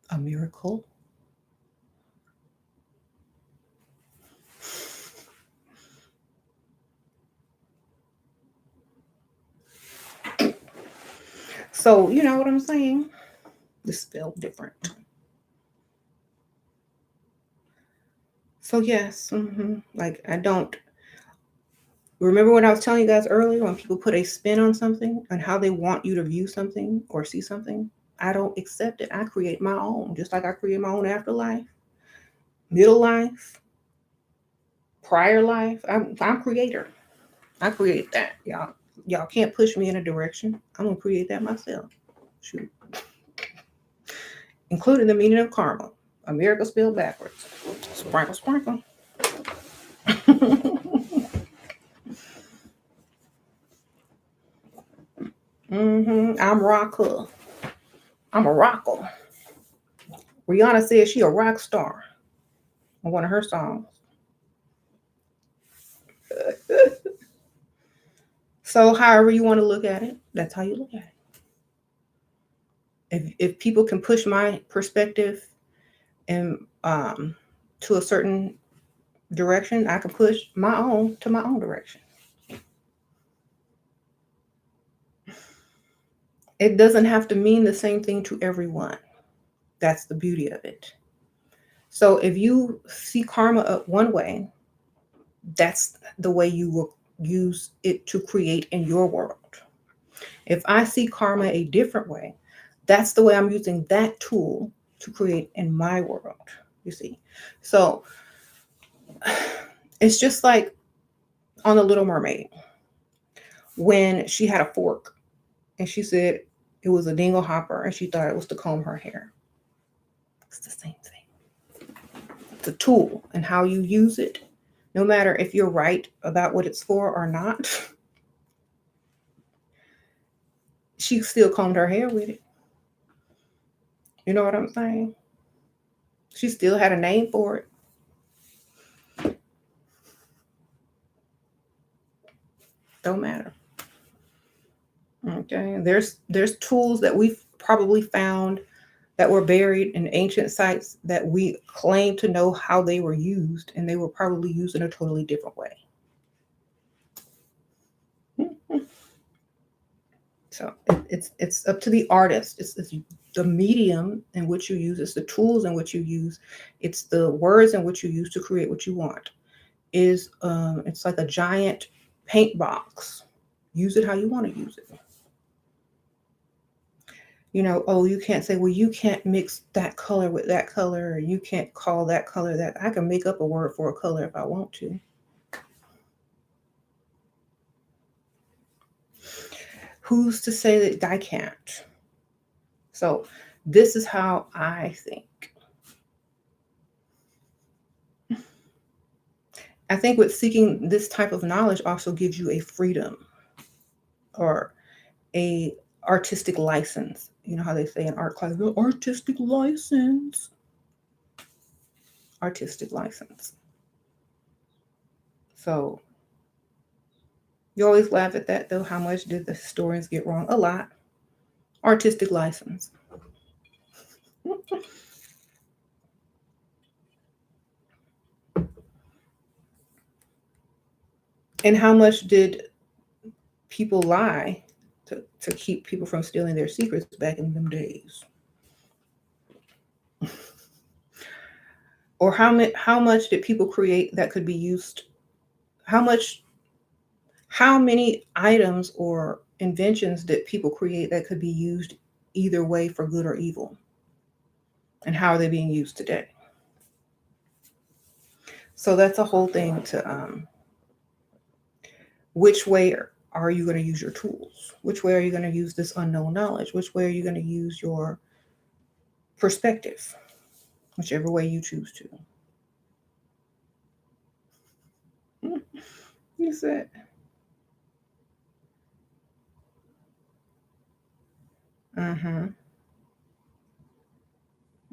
A miracle. So, you know what I'm saying? This felt different. So, yes, like I don't remember when I was telling you guys earlier when people put a spin on something and how they want you to view something or see something. I don't accept it. I create my own, just like I create my own afterlife, middle life, prior life. I'm creator. I create that, y'all. Y'all can't push me in a direction. I'm gonna create that myself. Shoot. Including the meaning of karma. America spelled backwards. Sprinkle, sprinkle. I'm rocker. I'm a rocker. Rihanna said she a rock star on one of her songs. So however you want to look at it, that's how you look at it. If people can push my perspective and to a certain direction, I can push my own to my own direction. It doesn't have to mean the same thing to everyone. That's the beauty of it. So if you see karma up one way, that's the way you will use it to create in your world. If I see karma a different way, that's the way I'm using that tool to create in my world. You see? So it's just like on The Little Mermaid when she had a fork and she said it was a dingle hopper and she thought it was to comb her hair. It's the same thing. It's a tool, and how you use it, no matter if you're right about what it's for or not, she still combed her hair with it. You know what I'm saying? She still had a name for it. Don't matter. Okay. There's tools that we've probably found that were buried in ancient sites that we claim to know how they were used, and they were probably used in a totally different way. So it's up to the artist. It's the medium in which you use. It's the tools in which you use. It's the words in which you use to create what you want. It's like a giant paint box. Use it how you want to use it. You know, oh, you can't say, well, you can't mix that color with that color, or you can't call that color that. I can make up a word for a color if I want to. Who's to say that I can't? So this is how I think. I think with seeking this type of knowledge also gives you a freedom or a artistic license. You know how they say in art class, artistic license. Artistic license. So you always laugh at that though. How much did the historians get wrong? A lot. Artistic license. And how much did people lie to keep people from stealing their secrets back in them days? Or how much did people create that could be used? How many items or inventions did people create that could be used either way for good or evil? And how are they being used today? So that's a whole thing to which way are you going to use your tools? Which way are you going to use this unknown knowledge? Which way are you going to use your perspective? Whichever way you choose to. You said.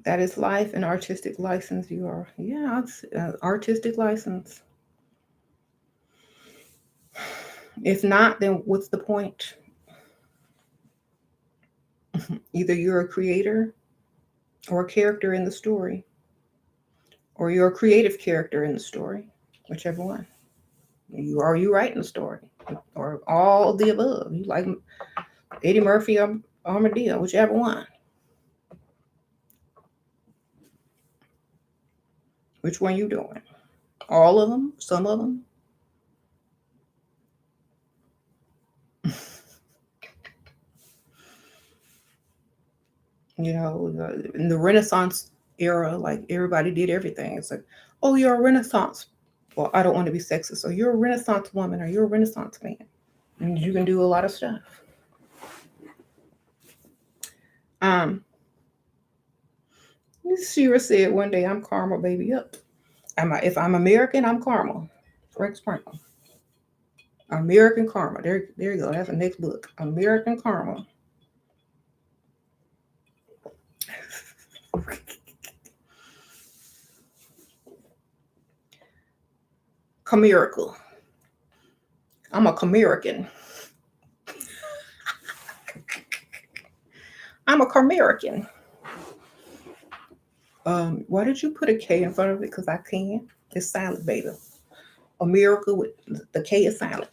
That is life and artistic license. You are, yeah, it's artistic license. If not, then what's the point? Either you're a creator or a character in the story, or you're a creative character in the story, whichever one. You writing the story, or all of the above. You like Eddie Murphy or armadillo, whichever one. Which one you doing? All of them? Some of them? You know, in the Renaissance era, like everybody did everything. It's like, oh, you're a Renaissance. Well, I don't want to be sexist. So you're a Renaissance woman or you're a Renaissance man. And you can do a lot of stuff. Shira said one day, I'm karma, baby. Yep. If I'm American, I'm karma. Rex Sprinkle. American Karma. There you go. That's the next book. American Karma. Comiracle. I'm a Comerican. I'm a Comerican. Why did you put a K in front of it? Because I can. It's silent, baby. America with the K is silent.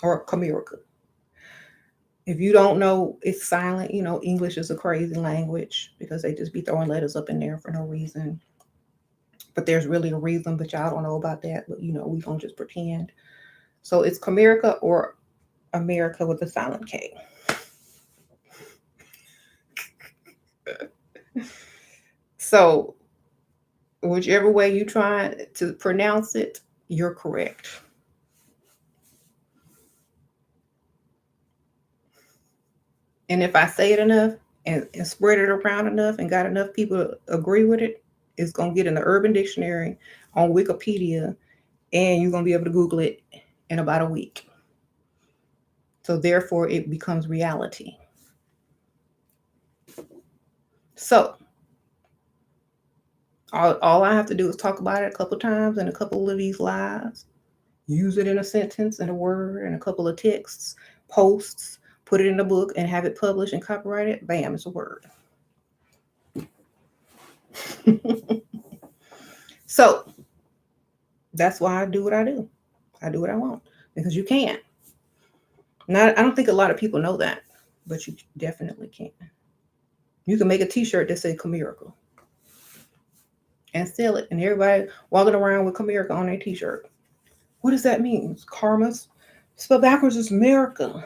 Or Comerica. If you don't know it's silent, you know, English is a crazy language because they just be throwing letters up in there for no reason. But there's really a reason, but y'all don't know about that. But, you know, we gonna just pretend. So it's Comerica or America with a silent K. So whichever way you try to pronounce it, you're correct. And if I say it enough and spread it around enough and got enough people to agree with it, it's going to get in the Urban Dictionary, on Wikipedia, and you're going to be able to Google it in about a week. So therefore, it becomes reality. So all I have to do is talk about it a couple times in a couple of these lives, use it in a sentence, in a word, in a couple of texts, posts, put it in a book, and have it published and copyrighted. Bam, it's a word. So that's why I do what I do. I do what I want because you can. Now, I don't think a lot of people know that, but you definitely can. You can make a T-shirt that says Comerica and sell it, and everybody walking around with Comerica on their T-shirt. What does that mean? Karma's spelled backwards is America.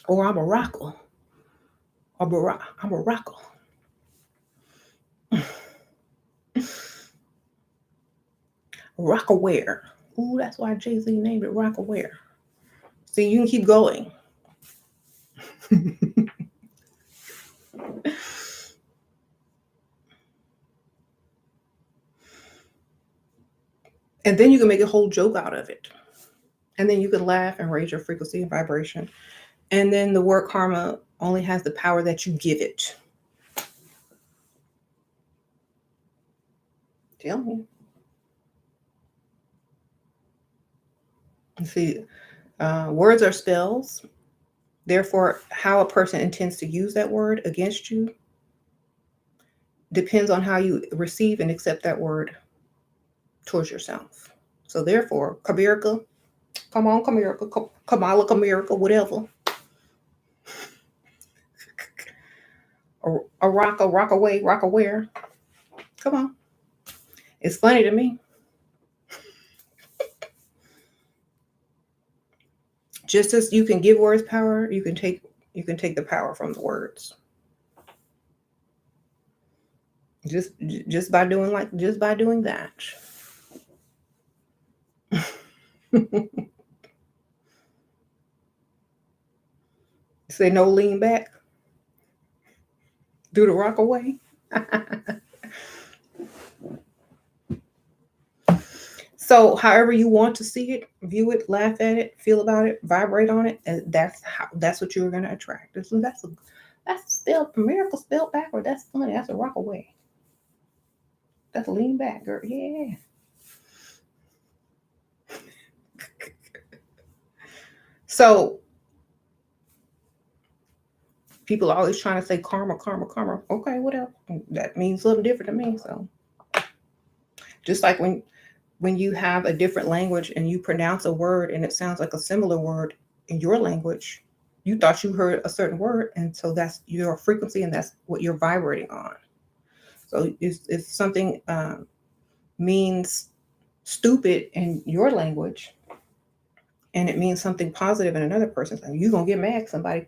Or I'm a rocker. I'm a rocker. Rockaware. Ooh, that's why Jay-Z named it Rockaware. See, you can keep going. And then you can make a whole joke out of it. And then you can laugh and raise your frequency and vibration. And then the word karma only has the power that you give it. Tell me. See, words are spells. Therefore, how a person intends to use that word against you depends on how you receive and accept that word towards yourself. So therefore, Comerica, come on, Comerica, Kamala, Comerica, whatever. A rockaway, rockaware. Come on. It's funny to me. Just as you can give words power, you can take the power from the words. Just by doing that. Say no lean back. Do the rock away. So however you want to see it, view it, laugh at it, feel about it, vibrate on it, and that's what you're gonna attract. That's spelled America spelled backward. That's funny. That's a rock away. That's a lean back, girl. Yeah. So people are always trying to say karma, karma, karma. Okay, whatever. That means something different to me. So just like when when you have a different language and you pronounce a word and it sounds like a similar word in your language, you thought you heard a certain word, and so that's your frequency and that's what you're vibrating on. So if something means stupid in your language and it means something positive in another person's language, you're gonna get mad at somebody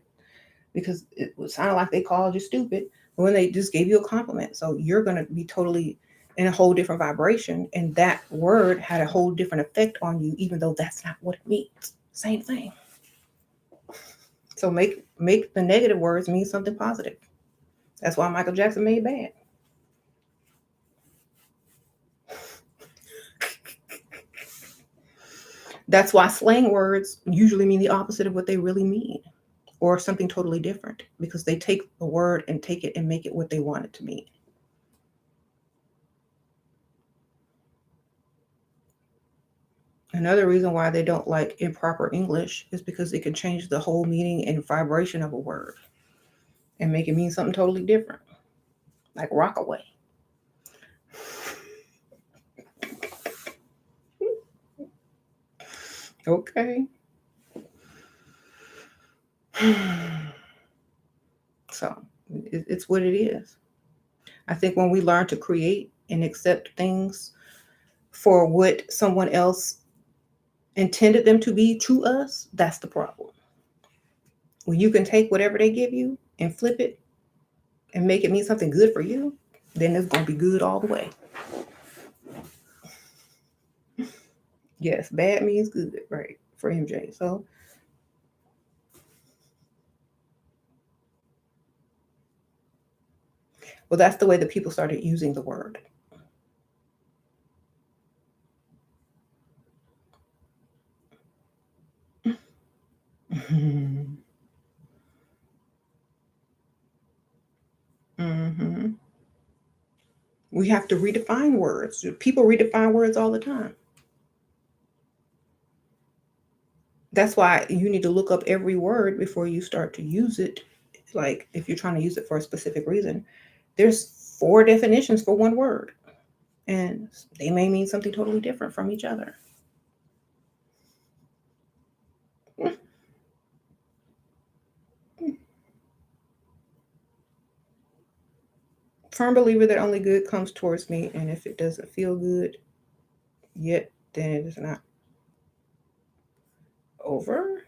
because it would sound like they called you stupid when they just gave you a compliment. So you're gonna be totally in a whole different vibration, and that word had a whole different effect on you, even though that's not what it means. Same thing. So make the negative words mean something positive. That's why Michael Jackson made bad. That's why slang words usually mean the opposite of what they really mean, or something totally different, because they take the word and take it and make it what they want it to mean. Another reason why they don't like improper English is because it can change the whole meaning and vibration of a word and make it mean something totally different, like rockaway. Okay. So it's what it is. I think when we learn to create and accept things for what someone else intended them to be to us, that's the problem. When you can take whatever they give you and flip it and make it mean something good for you, then it's going to be good all the way. Yes, bad means good, right? For MJ. So, well, that's the way that people started using the word. Mm-hmm. We have to redefine words. People redefine words all the time. That's why you need to look up every word before you start to use it. Like if you're trying to use it for a specific reason, there's 4 definitions for one word, and they may mean something totally different from each other. Firm believer that only good comes towards me, and if it doesn't feel good yet, then it is not over.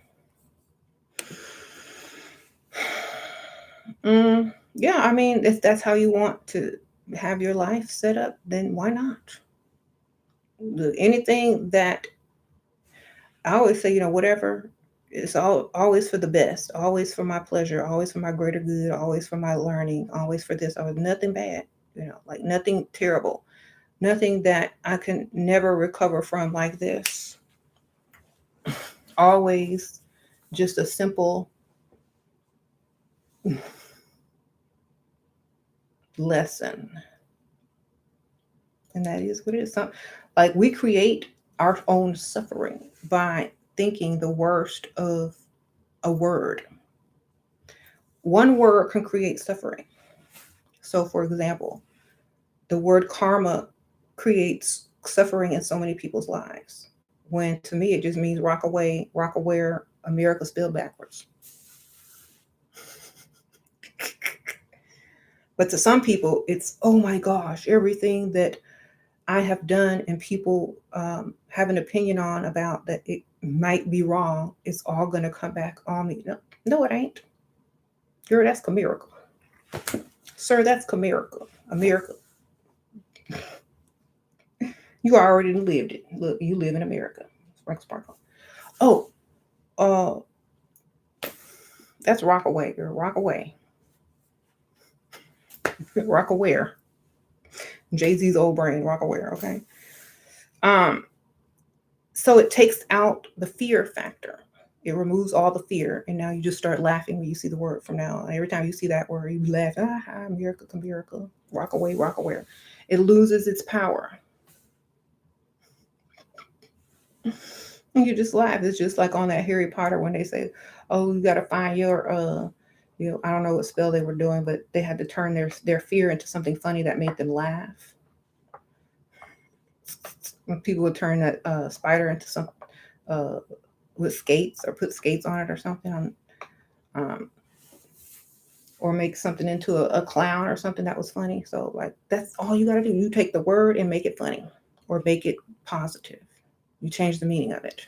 Yeah, I mean, if that's how you want to have your life set up, then why not? Anything that I always say, whatever, it's always for the best, always for my pleasure, always for my greater good, always for my learning, always for this, always nothing bad, like nothing terrible, nothing that I can never recover from like this. Always just a simple lesson. And that is what it is. Like we create our own suffering by thinking the worst of a word. One word can create suffering. So, for example, the word karma creates suffering in so many people's lives. When to me, it just means rock away, rock aware, America spelled backwards. But to some people, it's, oh my gosh, everything that I have done and people have an opinion on about that it might be wrong, it's all going to come back on me. No, it ain't. Girl, that's Comerica. Sir, that's Comerica. America. You already lived it. Look, you live in America. Sparkle, sparkle. Oh, uh, that's Rockaway, girl. Rockaway. Rockaware. Jay-Z's old brain, Rockaware, okay? Um, so it takes out the fear factor. It removes all the fear, and now you just start laughing when you see the word from now on. Every time you see that word, you laugh, America, America, Rockaway, Rockaware. It loses its power. And you just laugh. It's just like on that Harry Potter when they say, "Oh, you got to find your I don't know what spell they were doing, but they had to turn their fear into something funny that made them laugh." when people would turn that spider into some with skates or put skates on it or something, um, or make something into a clown or something that was funny. So like that's all you got to do. You take the word and make it funny or make it positive. You change the meaning of it.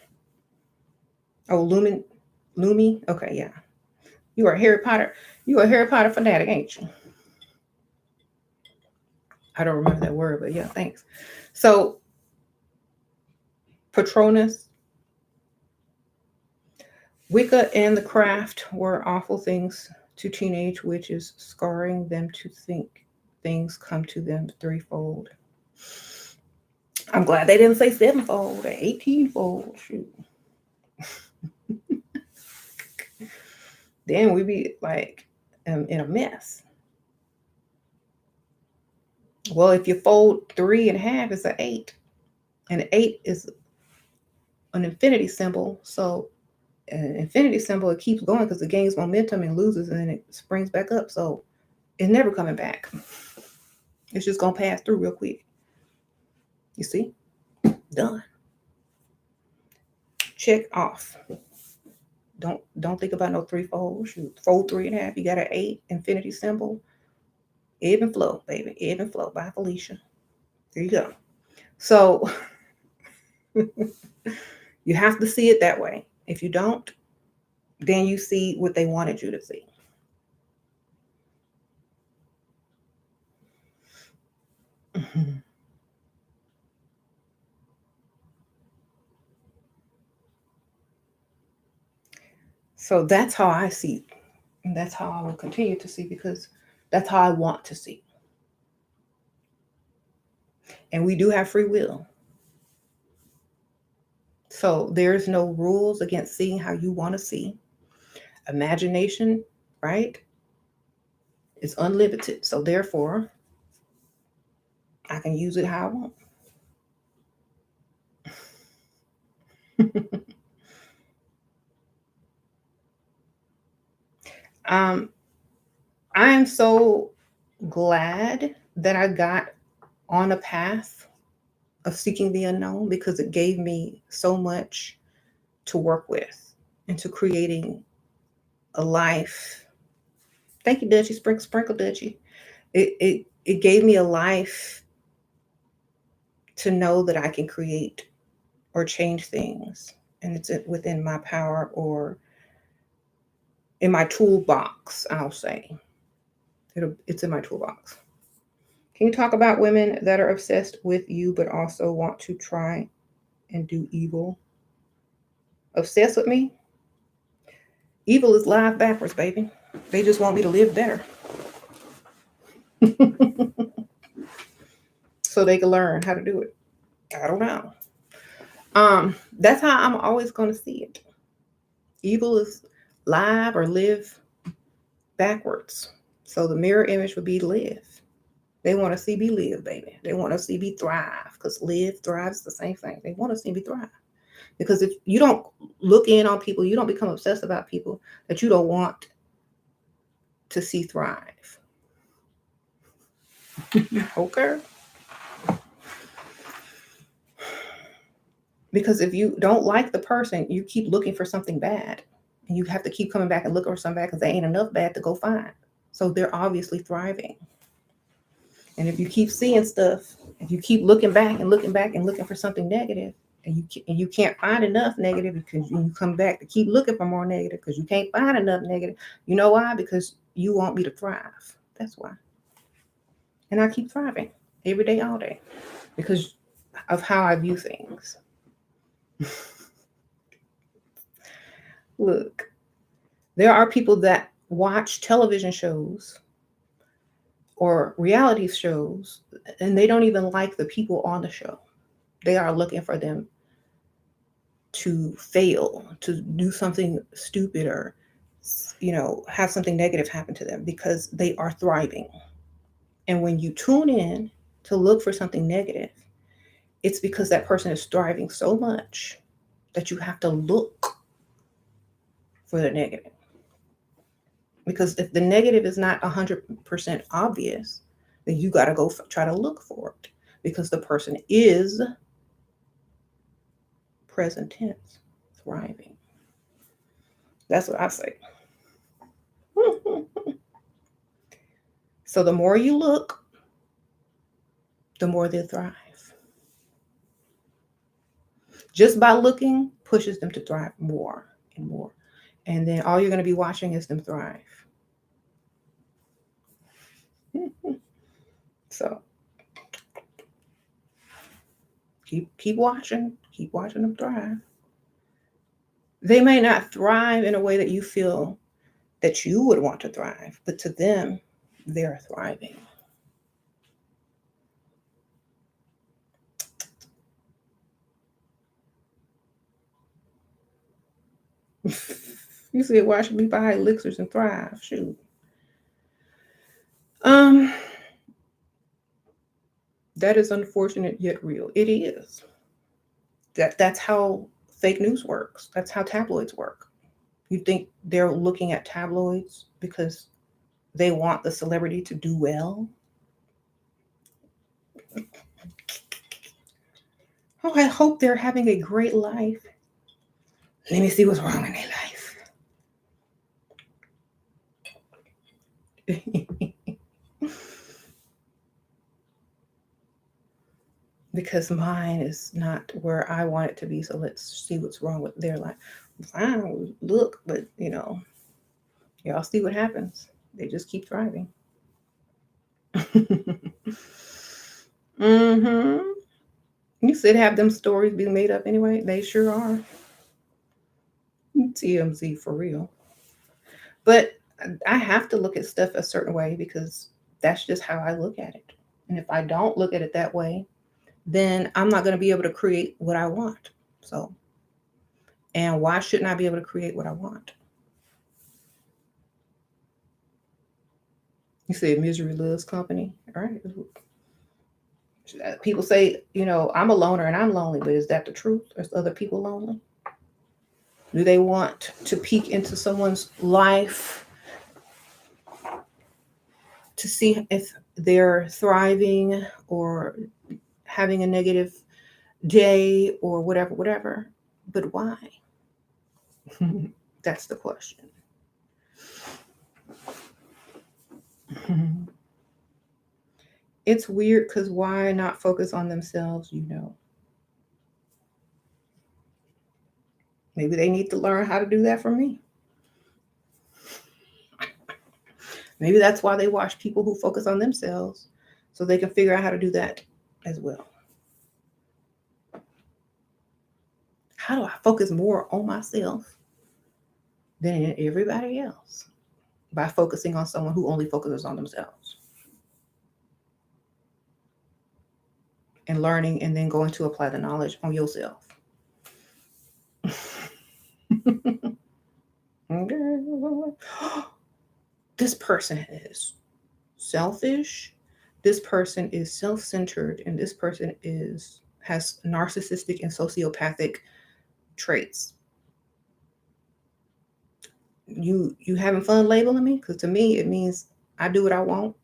Oh, Lumi. Okay, yeah. You are Harry Potter. You are a Harry Potter fanatic, ain't you? I don't remember that word, but yeah, thanks. So Patronus, Wicca, and the craft were awful things to teenage witches, scarring them to think things come to them threefold. I'm glad they didn't say sevenfold or 18-fold. Shoot. Then we'd be like in a mess. Well, if you fold 3.5, it's an 8. And an 8 is an infinity symbol. So an infinity symbol, it keeps going because it gains momentum and loses and then it springs back up. So it's never coming back. It's just going to pass through real quick. You see? Done. Check off. Don't think about no threefold. Shoot, fold 3.5. You got an 8 infinity symbol. Ebb and flow, baby. Ebb and flow by Felicia. There you go. So you have to see it that way. If you don't, then you see what they wanted you to see. So that's how I see. And that's how I will continue to see because that's how I want to see. And we do have free will. So there's no rules against seeing how you want to see. Imagination, right, is unlimited. So therefore, I can use it how I want. I am so glad that I got on a path of seeking the unknown because it gave me so much to work with into creating a life. Thank you, Dutchie. Sprinkle Dutchie. It gave me a life to know that I can create or change things, and it's within my power or in my toolbox. I'll say it's in my toolbox. Can you talk about women that are obsessed with you but also want to try and do evil? Obsessed with me? Evil is live backwards, baby. They just want me to live better. So they can learn how to do it. I don't know. That's how I'm always going to see it. Evil is live or live backwards. So the mirror image would be live. They want to see me live, baby. They want to see me thrive because live, thrive is the same thing. They want to see me thrive. Because if you don't look in on people, you don't become obsessed about people that you don't want to see thrive. Okay? Because if you don't like the person, you keep looking for something bad. And you have to keep coming back and looking for something bad because there ain't enough bad to go find. So they're obviously thriving. And if you keep seeing stuff, if you keep looking back and looking for something negative, and you can't find enough negative because you come back to keep looking for more negative because you can't find enough negative. You know why? Because you want me to thrive. That's why. And I keep thriving every day, all day because of how I view things. Look, there are people that watch television shows or reality shows and they don't even like the people on the show. They are looking for them to fail, to do something stupid or, have something negative happen to them because they are thriving. And when you tune in to look for something negative, it's because that person is thriving so much that you have to look for the negative. Because if the negative is not 100% obvious, then you got to go try to look for it. because the person is present tense, thriving. That's what I say. So the more you look, the more they thrive. Just by looking pushes them to thrive more and more. And then all you're going to be watching is them thrive. So keep watching them thrive. They may not thrive in a way that you feel that you would want to thrive, but to them, they're thriving. You said, why should we buy elixirs and thrive? Shoot. That is unfortunate yet real. It is. That's how fake news works. That's how tabloids work. You think they're looking at tabloids because they want the celebrity to do well? Oh, I hope they're having a great life. Let me see what's wrong in their life. Because mine is not where I want it to be. So let's see what's wrong with their life. Fine, look, but y'all see what happens. They just keep thriving. You said have them stories be made up anyway. They sure are. TMZ for real. But I have to look at stuff a certain way because that's just how I look at it. And if I don't look at it that way, then I'm not going to be able to create what I want. So, and why shouldn't I be able to create what I want? You said misery loves company. All right. People say, I'm a loner and I'm lonely, but is that the truth? Is other people lonely? Do they want to peek into someone's life to see if they're thriving or having a negative day or whatever? But why? That's the question. It's weird because why not focus on themselves, Maybe they need to learn how to do that from me. Maybe that's why they watch people who focus on themselves so they can figure out how to do that as well. How do I focus more on myself than everybody else? By focusing on someone who only focuses on themselves. And learning and then going to apply the knowledge on yourself. This person is selfish. This person is self-centered, and this person has narcissistic and sociopathic traits. You having fun labeling me? Because to me, it means I do what I want.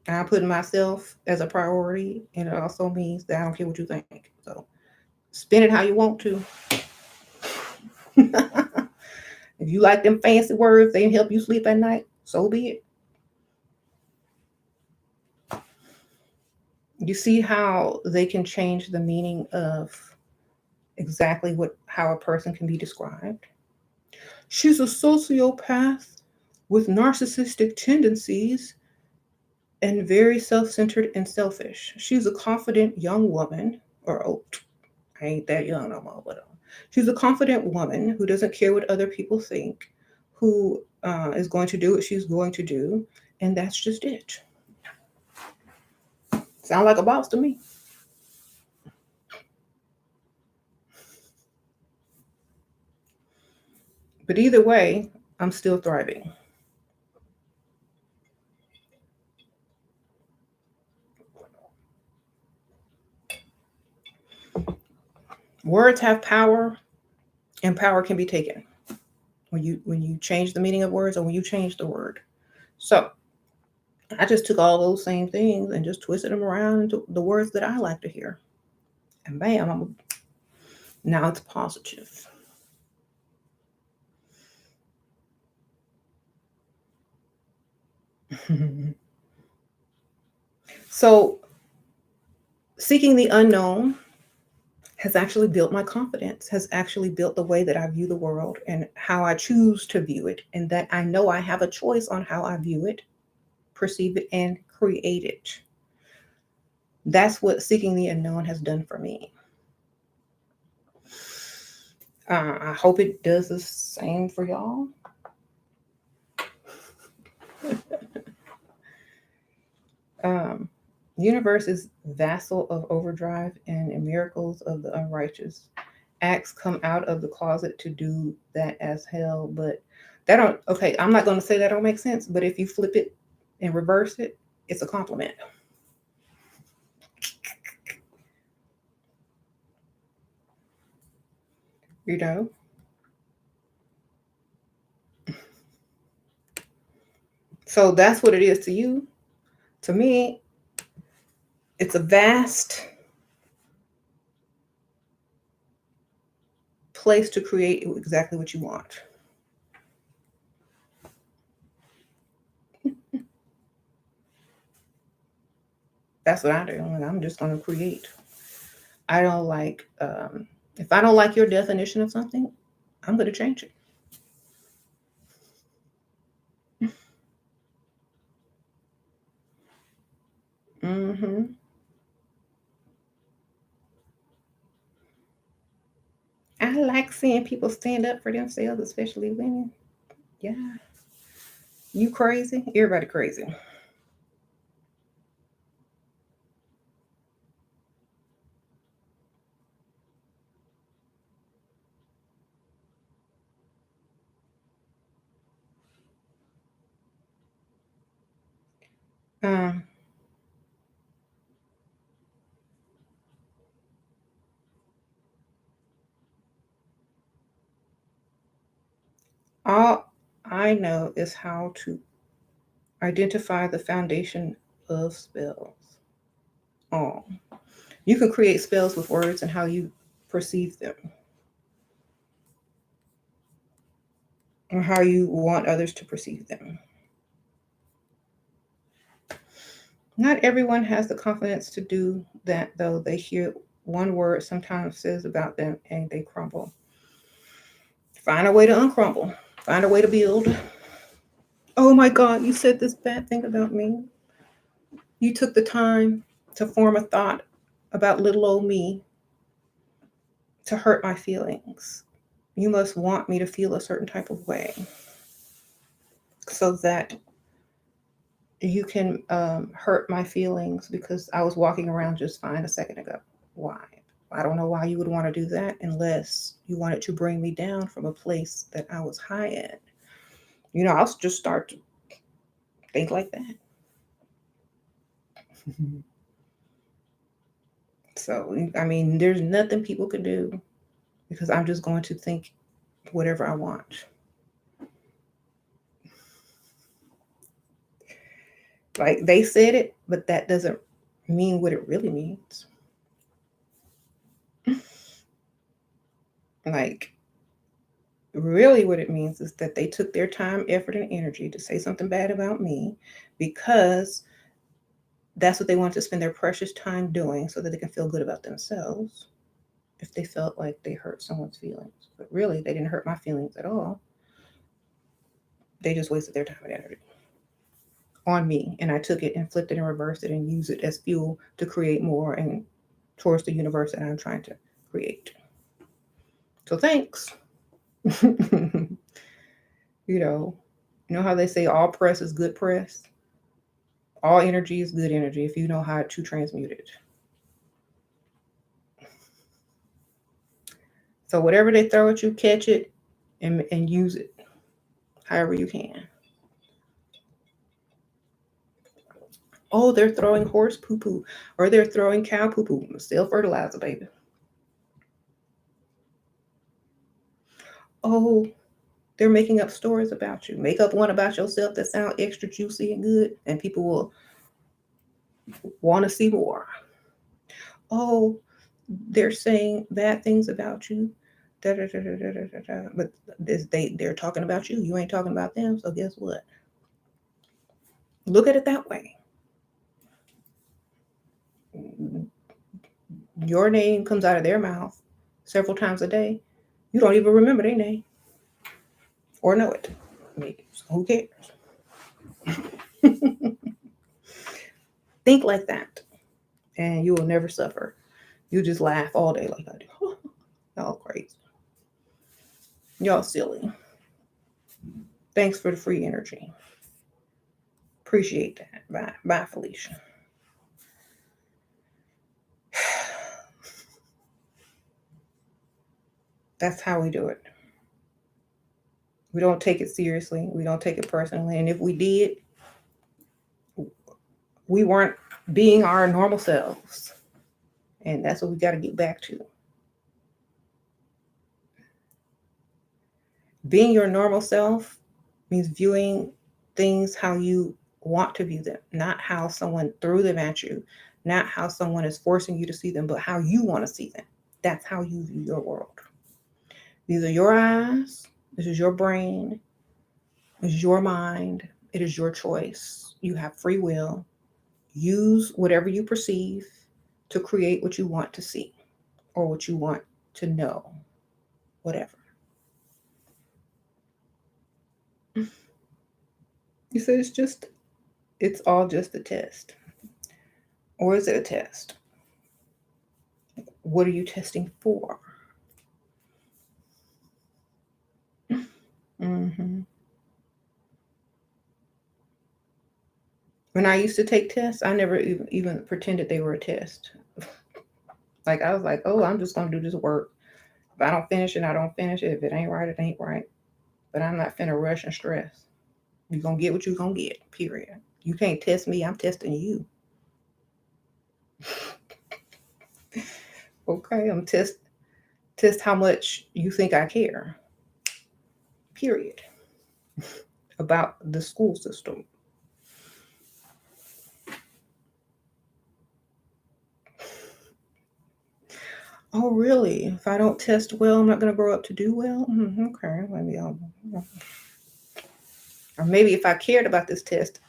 And I'm putting myself as a priority, and it also means that I don't care what you think. So spin it how you want to. If you like them fancy words, they help you sleep at night, so be it. You see how they can change the meaning of exactly how a person can be described. She's a sociopath with narcissistic tendencies and very self-centered and selfish. She's a confident young woman, I ain't that young no more, but she's a confident woman who doesn't care what other people think, who is going to do what she's going to do, and that's just it. Sound like a boss to me. But either way, I'm still thriving. Words have power, and power can be taken when you change the meaning of words or when you change the word. So I just took all those same things and just twisted them around into the words that I like to hear. And bam, now it's positive. So, seeking the unknown has actually built my confidence, has actually built the way that I view the world and how I choose to view it, and that I know I have a choice on how I view it, perceive it, and create it. That's what seeking the unknown has done for me. I hope it does the same for y'all. um, Universe is vassal of overdrive and miracles of the unrighteous. Acts come out of the closet to do that as hell, but that don't. Okay, I'm not going to say that don't make sense, but if you flip it and reverse it, it's a compliment. You know. So that's what it is to you. To me, it's a vast place to create exactly what you want. That's what I do, and I'm just going to create. I don't like. If I don't like your definition of something, I'm going to change it. Hmm. I like seeing people stand up for themselves, especially women. Yeah, you crazy? Everybody crazy. Um, all I know is how to identify the foundation of spells. Oh, you can create spells with words and how you perceive them, or how you want others to perceive them. Not everyone has the confidence to do that, though. They hear one word sometimes says about them and they crumble. Find a way to uncrumble. Find a way to build. Oh my God, you said this bad thing about me. You took the time to form a thought about little old me to hurt my feelings. You must want me to feel a certain type of way so that you can hurt my feelings because I was walking around just fine a second ago. Why? I don't know why you would want to do that unless you wanted to bring me down from a place that I was high at. I'll just start to think like that. So, I mean, there's nothing people can do because I'm just going to think whatever I want. Like they said it, but that doesn't mean what it really means. Like, really, what it means is that they took their time, effort, and energy to say something bad about me because that's what they want to spend their precious time doing so that they can feel good about themselves if they felt like they hurt someone's feelings. But really, they didn't hurt my feelings at all. They just wasted their time and energy on me. And I took it and flipped it and reversed it and used it as fuel to create more and towards the universe that I'm trying to create. So thanks. you know, you know how they say all press is good press? All energy is good energy if you know how to transmute it. So whatever they throw at you, catch it and use it however you can. Oh, they're throwing horse poo poo or they're throwing cow poo poo. Still fertilizer, baby. Oh, They're making up stories about you. Make up one about yourself that sound extra juicy and good, and people will want to see more. Oh, they're saying bad things about you. Da, da, da, da, da, da, da. But they're talking about you. You ain't talking about them. So guess what? Look at it that way. Your name comes out of their mouth several times a day. You don't even remember their name or know it. So who cares? Think like that, and you will never suffer. You just laugh all day like I do. Y'all crazy. Y'all silly. Thanks for the free energy. Appreciate that. Bye. Bye, Felicia. That's how we do it. We don't take it seriously. We don't take it personally. And if we did, we weren't being our normal selves. And that's what we got to get back to. Being your normal self means viewing things how you want to view them, not how someone threw them at you, not how someone is forcing you to see them, but how you want to see them. That's how you view your world. These are your eyes. This is your brain. This is your mind. It is your choice. You have free will. Use whatever you perceive to create what you want to see or what you want to know, whatever. You said it's all just a test. Or is it a test? What are you testing for? Mm-hmm. When I used to take tests, I never even pretended they were a test. Like I was like, oh, I'm just gonna do this work. If I don't finish it, I don't finish it. If it ain't right, it ain't right. But I'm not finna rush and stress. You're gonna get what you're gonna get, period. You can't test me, I'm testing you. Okay, I'm test how much you think I care. Period. About the school system. Oh, really? If I don't test well, I'm not going to grow up to do well? Okay, maybe I'll. Or maybe if I cared about this test,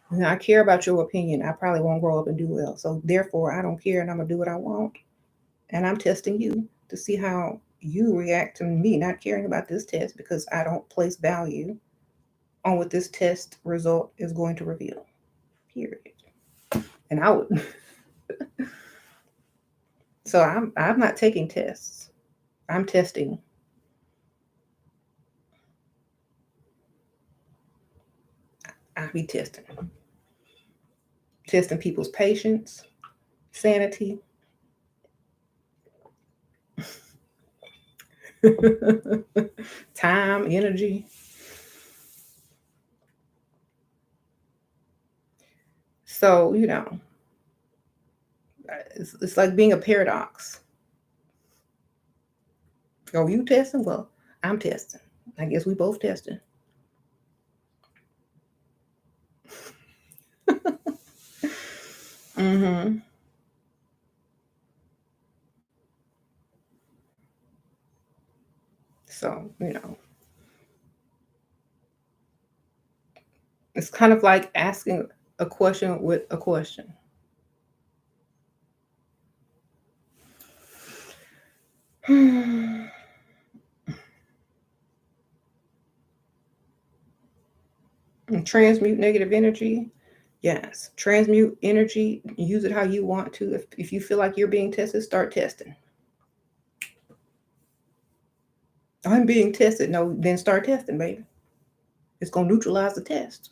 and I care about your opinion, I probably won't grow up and do well. So therefore, I don't care, and I'm going to do what I want. And I'm testing you to see how you react to me not caring about this test because I don't place value on what this test result is going to reveal. Period. And I would. So I'm not taking tests. I'm testing. I be testing people's patience, sanity, time, energy. So it's like being a paradox. Oh, you testing? Well, I'm testing. I guess we both testing. Mm-hmm. So, it's kind of like asking a question with a question. Transmute negative energy. Yes. Transmute energy. Use it how you want to. If you feel like you're being tested, start testing. I'm being tested. No, then start testing, baby. It's going to neutralize the test.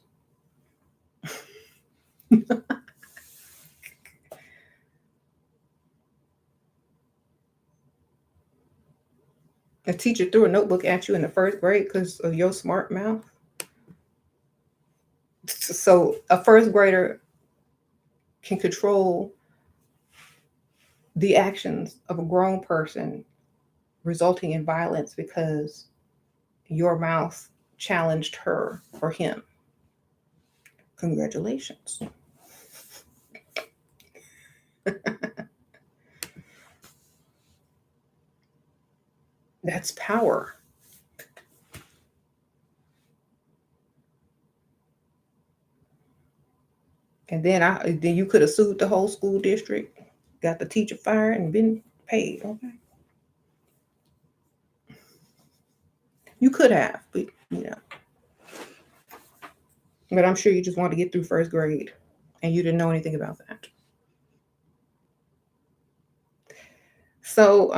A teacher threw a notebook at you in the first grade because of your smart mouth. So a first grader can control the actions of a grown person resulting in violence because your mouth challenged her or him. Congratulations. That's power. And then you could have sued the whole school district, got the teacher fired, and been paid. Okay, you could have, but But I'm sure you just wanted to get through first grade, and you didn't know anything about that. So,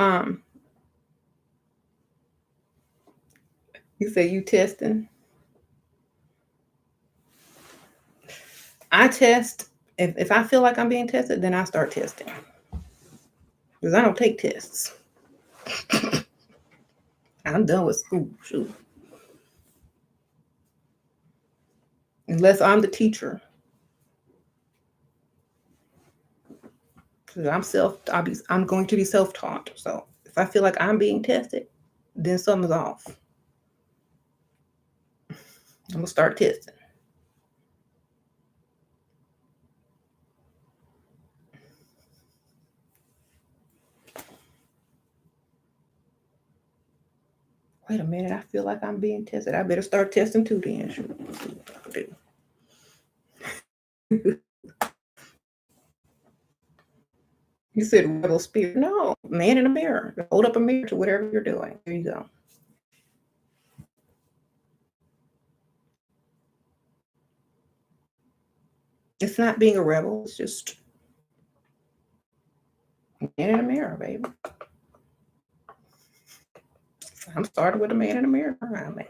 you say you testing. I test. If I feel like I'm being tested, then I start testing. Because I don't take tests. I'm done with school. Shoot. Unless I'm the teacher. Because I'm going to be self-taught. So if I feel like I'm being tested, then something's off. I'm gonna start testing. Wait a minute, I feel like I'm being tested. I better start testing too then. Shoot. Let's see what I can do. You said rebel spirit. No, man in a mirror. Hold up a mirror to whatever you're doing. There you go. It's not being a rebel. It's just man in a mirror, baby. I'm starting with a man in a mirror around me.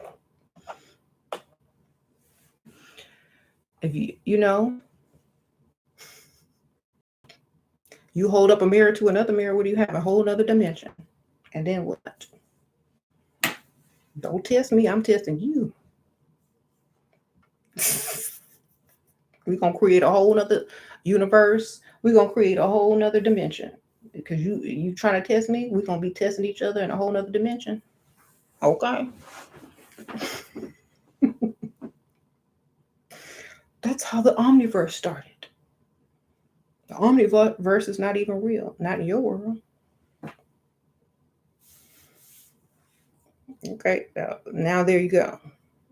If you hold up a mirror to another mirror, what do you have? A whole other dimension. And then what? Don't test me. I'm testing you. We're gonna create a whole nother universe. We're gonna create a whole nother dimension. Because you trying to test me, we're gonna be testing each other in a whole nother dimension. Okay. That's how the omniverse started. The omniverse is not even real, not in your world. Okay, now there you go.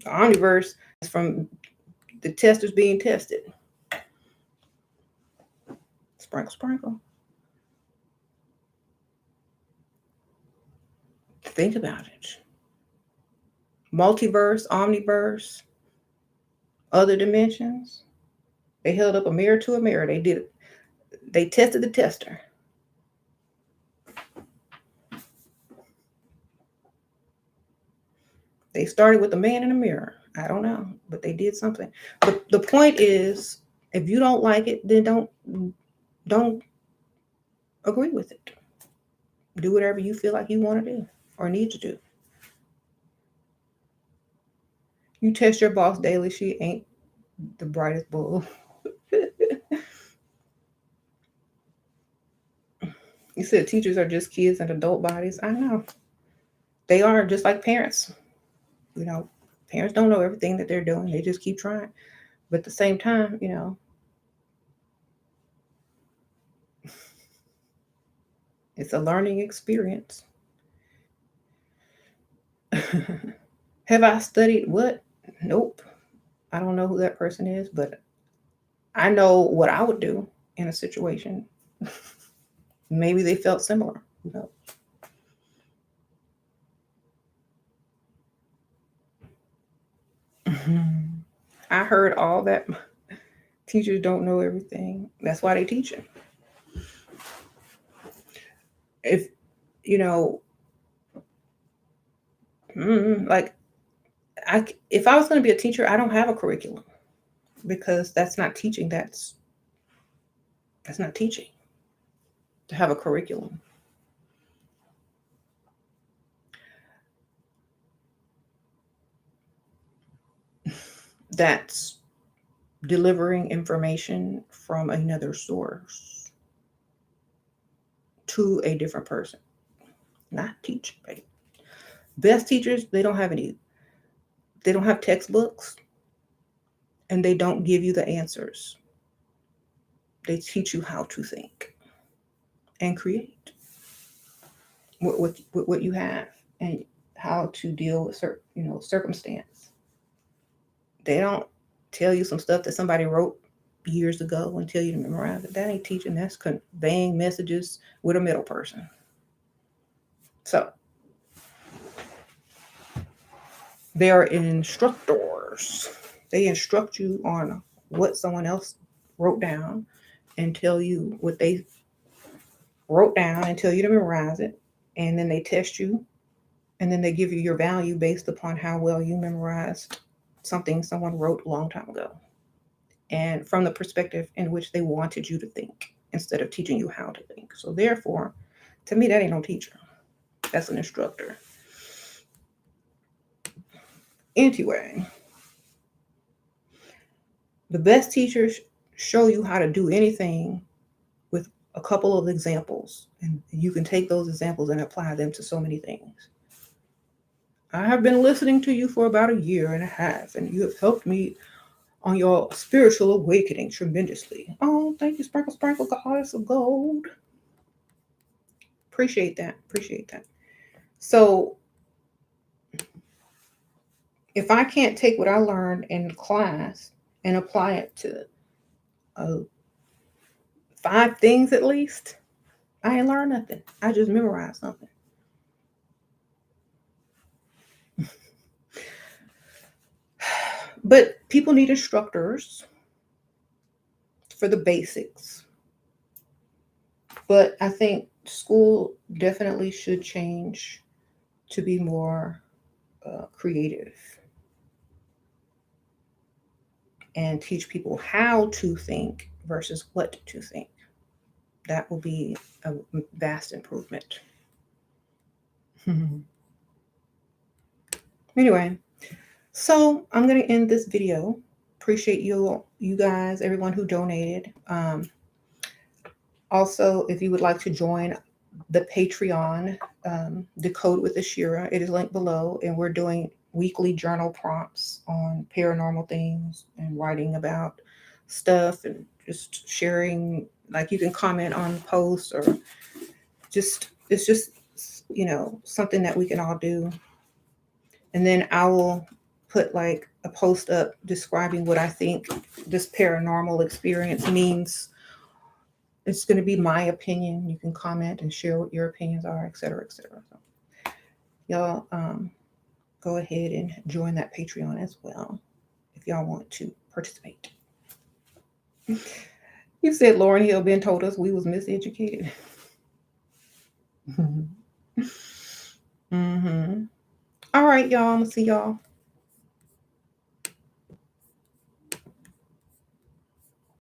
The omniverse is from the testers being tested. Sprinkle, sprinkle. Think about it. Multiverse, omniverse, other dimensions. They held up a mirror to a mirror. They did it. They tested the tester. They started with the man in the mirror. I don't know, but they did something. But the point is, if you don't like it, then don't agree with it. Do whatever you feel like you want to do or need to do. You test your boss daily. She ain't the brightest bulb. You said teachers are just kids in adult bodies. I know. They are just like parents. Parents don't know everything that they're doing. They just keep trying. But at the same time, it's a learning experience. Have I studied what? Nope. I don't know who that person is, but I know what I would do in a situation. Maybe they felt similar. I heard all that teachers don't know everything. That's why they teach it. If like if I was going to be a teacher, I don't have a curriculum because that's not teaching. That's not teaching. To have a curriculum. That's delivering information from another source to a different person, not teaching. Right? Best teachers, they don't have any They don't have textbooks, and they don't give you the answers. They teach you how to think and create what you have, and how to deal with certain circumstance. They don't tell you some stuff that somebody wrote years ago and tell you to memorize it. That ain't teaching. That's conveying messages with a middle person. So they are instructors. They instruct you on what someone else wrote down and tell you what they wrote down and tell you to memorize it. And then they test you, and then they give you your value based upon how well you memorized something someone wrote a long time ago, and from the perspective in which they wanted you to think instead of teaching you how to think. So therefore, to me, that ain't no teacher. That's an instructor. Anyway, the best teachers show you how to do anything with a couple of examples, and you can take those examples and apply them to so many things. I have been listening to you for about 1.5 years, and you have helped me on your spiritual awakening tremendously. Oh, thank you, Sprinkle Sprinkle, Goddess of Gold. Appreciate that. Appreciate that. So if I can't take what I learned in class and apply it to 5 things at least, I ain't learned nothing. I just memorized something. But people need instructors for the basics. But I think school definitely should change to be more creative and teach people how to think versus what to think. That will be a vast improvement. Anyway, so I'm going to end this video. Appreciate you guys, everyone who donated. Also, if you would like to join the Patreon, Decode with Ashira, it is linked below, and we're doing weekly journal prompts on paranormal things and writing about stuff and just sharing. Like, you can comment on posts, or it's just something that we can all do. And then I will put like a post up describing what I think this paranormal experience means. It's going to be my opinion. You can comment and share what your opinions are, etc., etc. So y'all go ahead and join that Patreon as well if y'all want to participate. You said Lauryn Hill been told us we was miseducated. Mm-hmm. All right, y'all. I'm gonna see y'all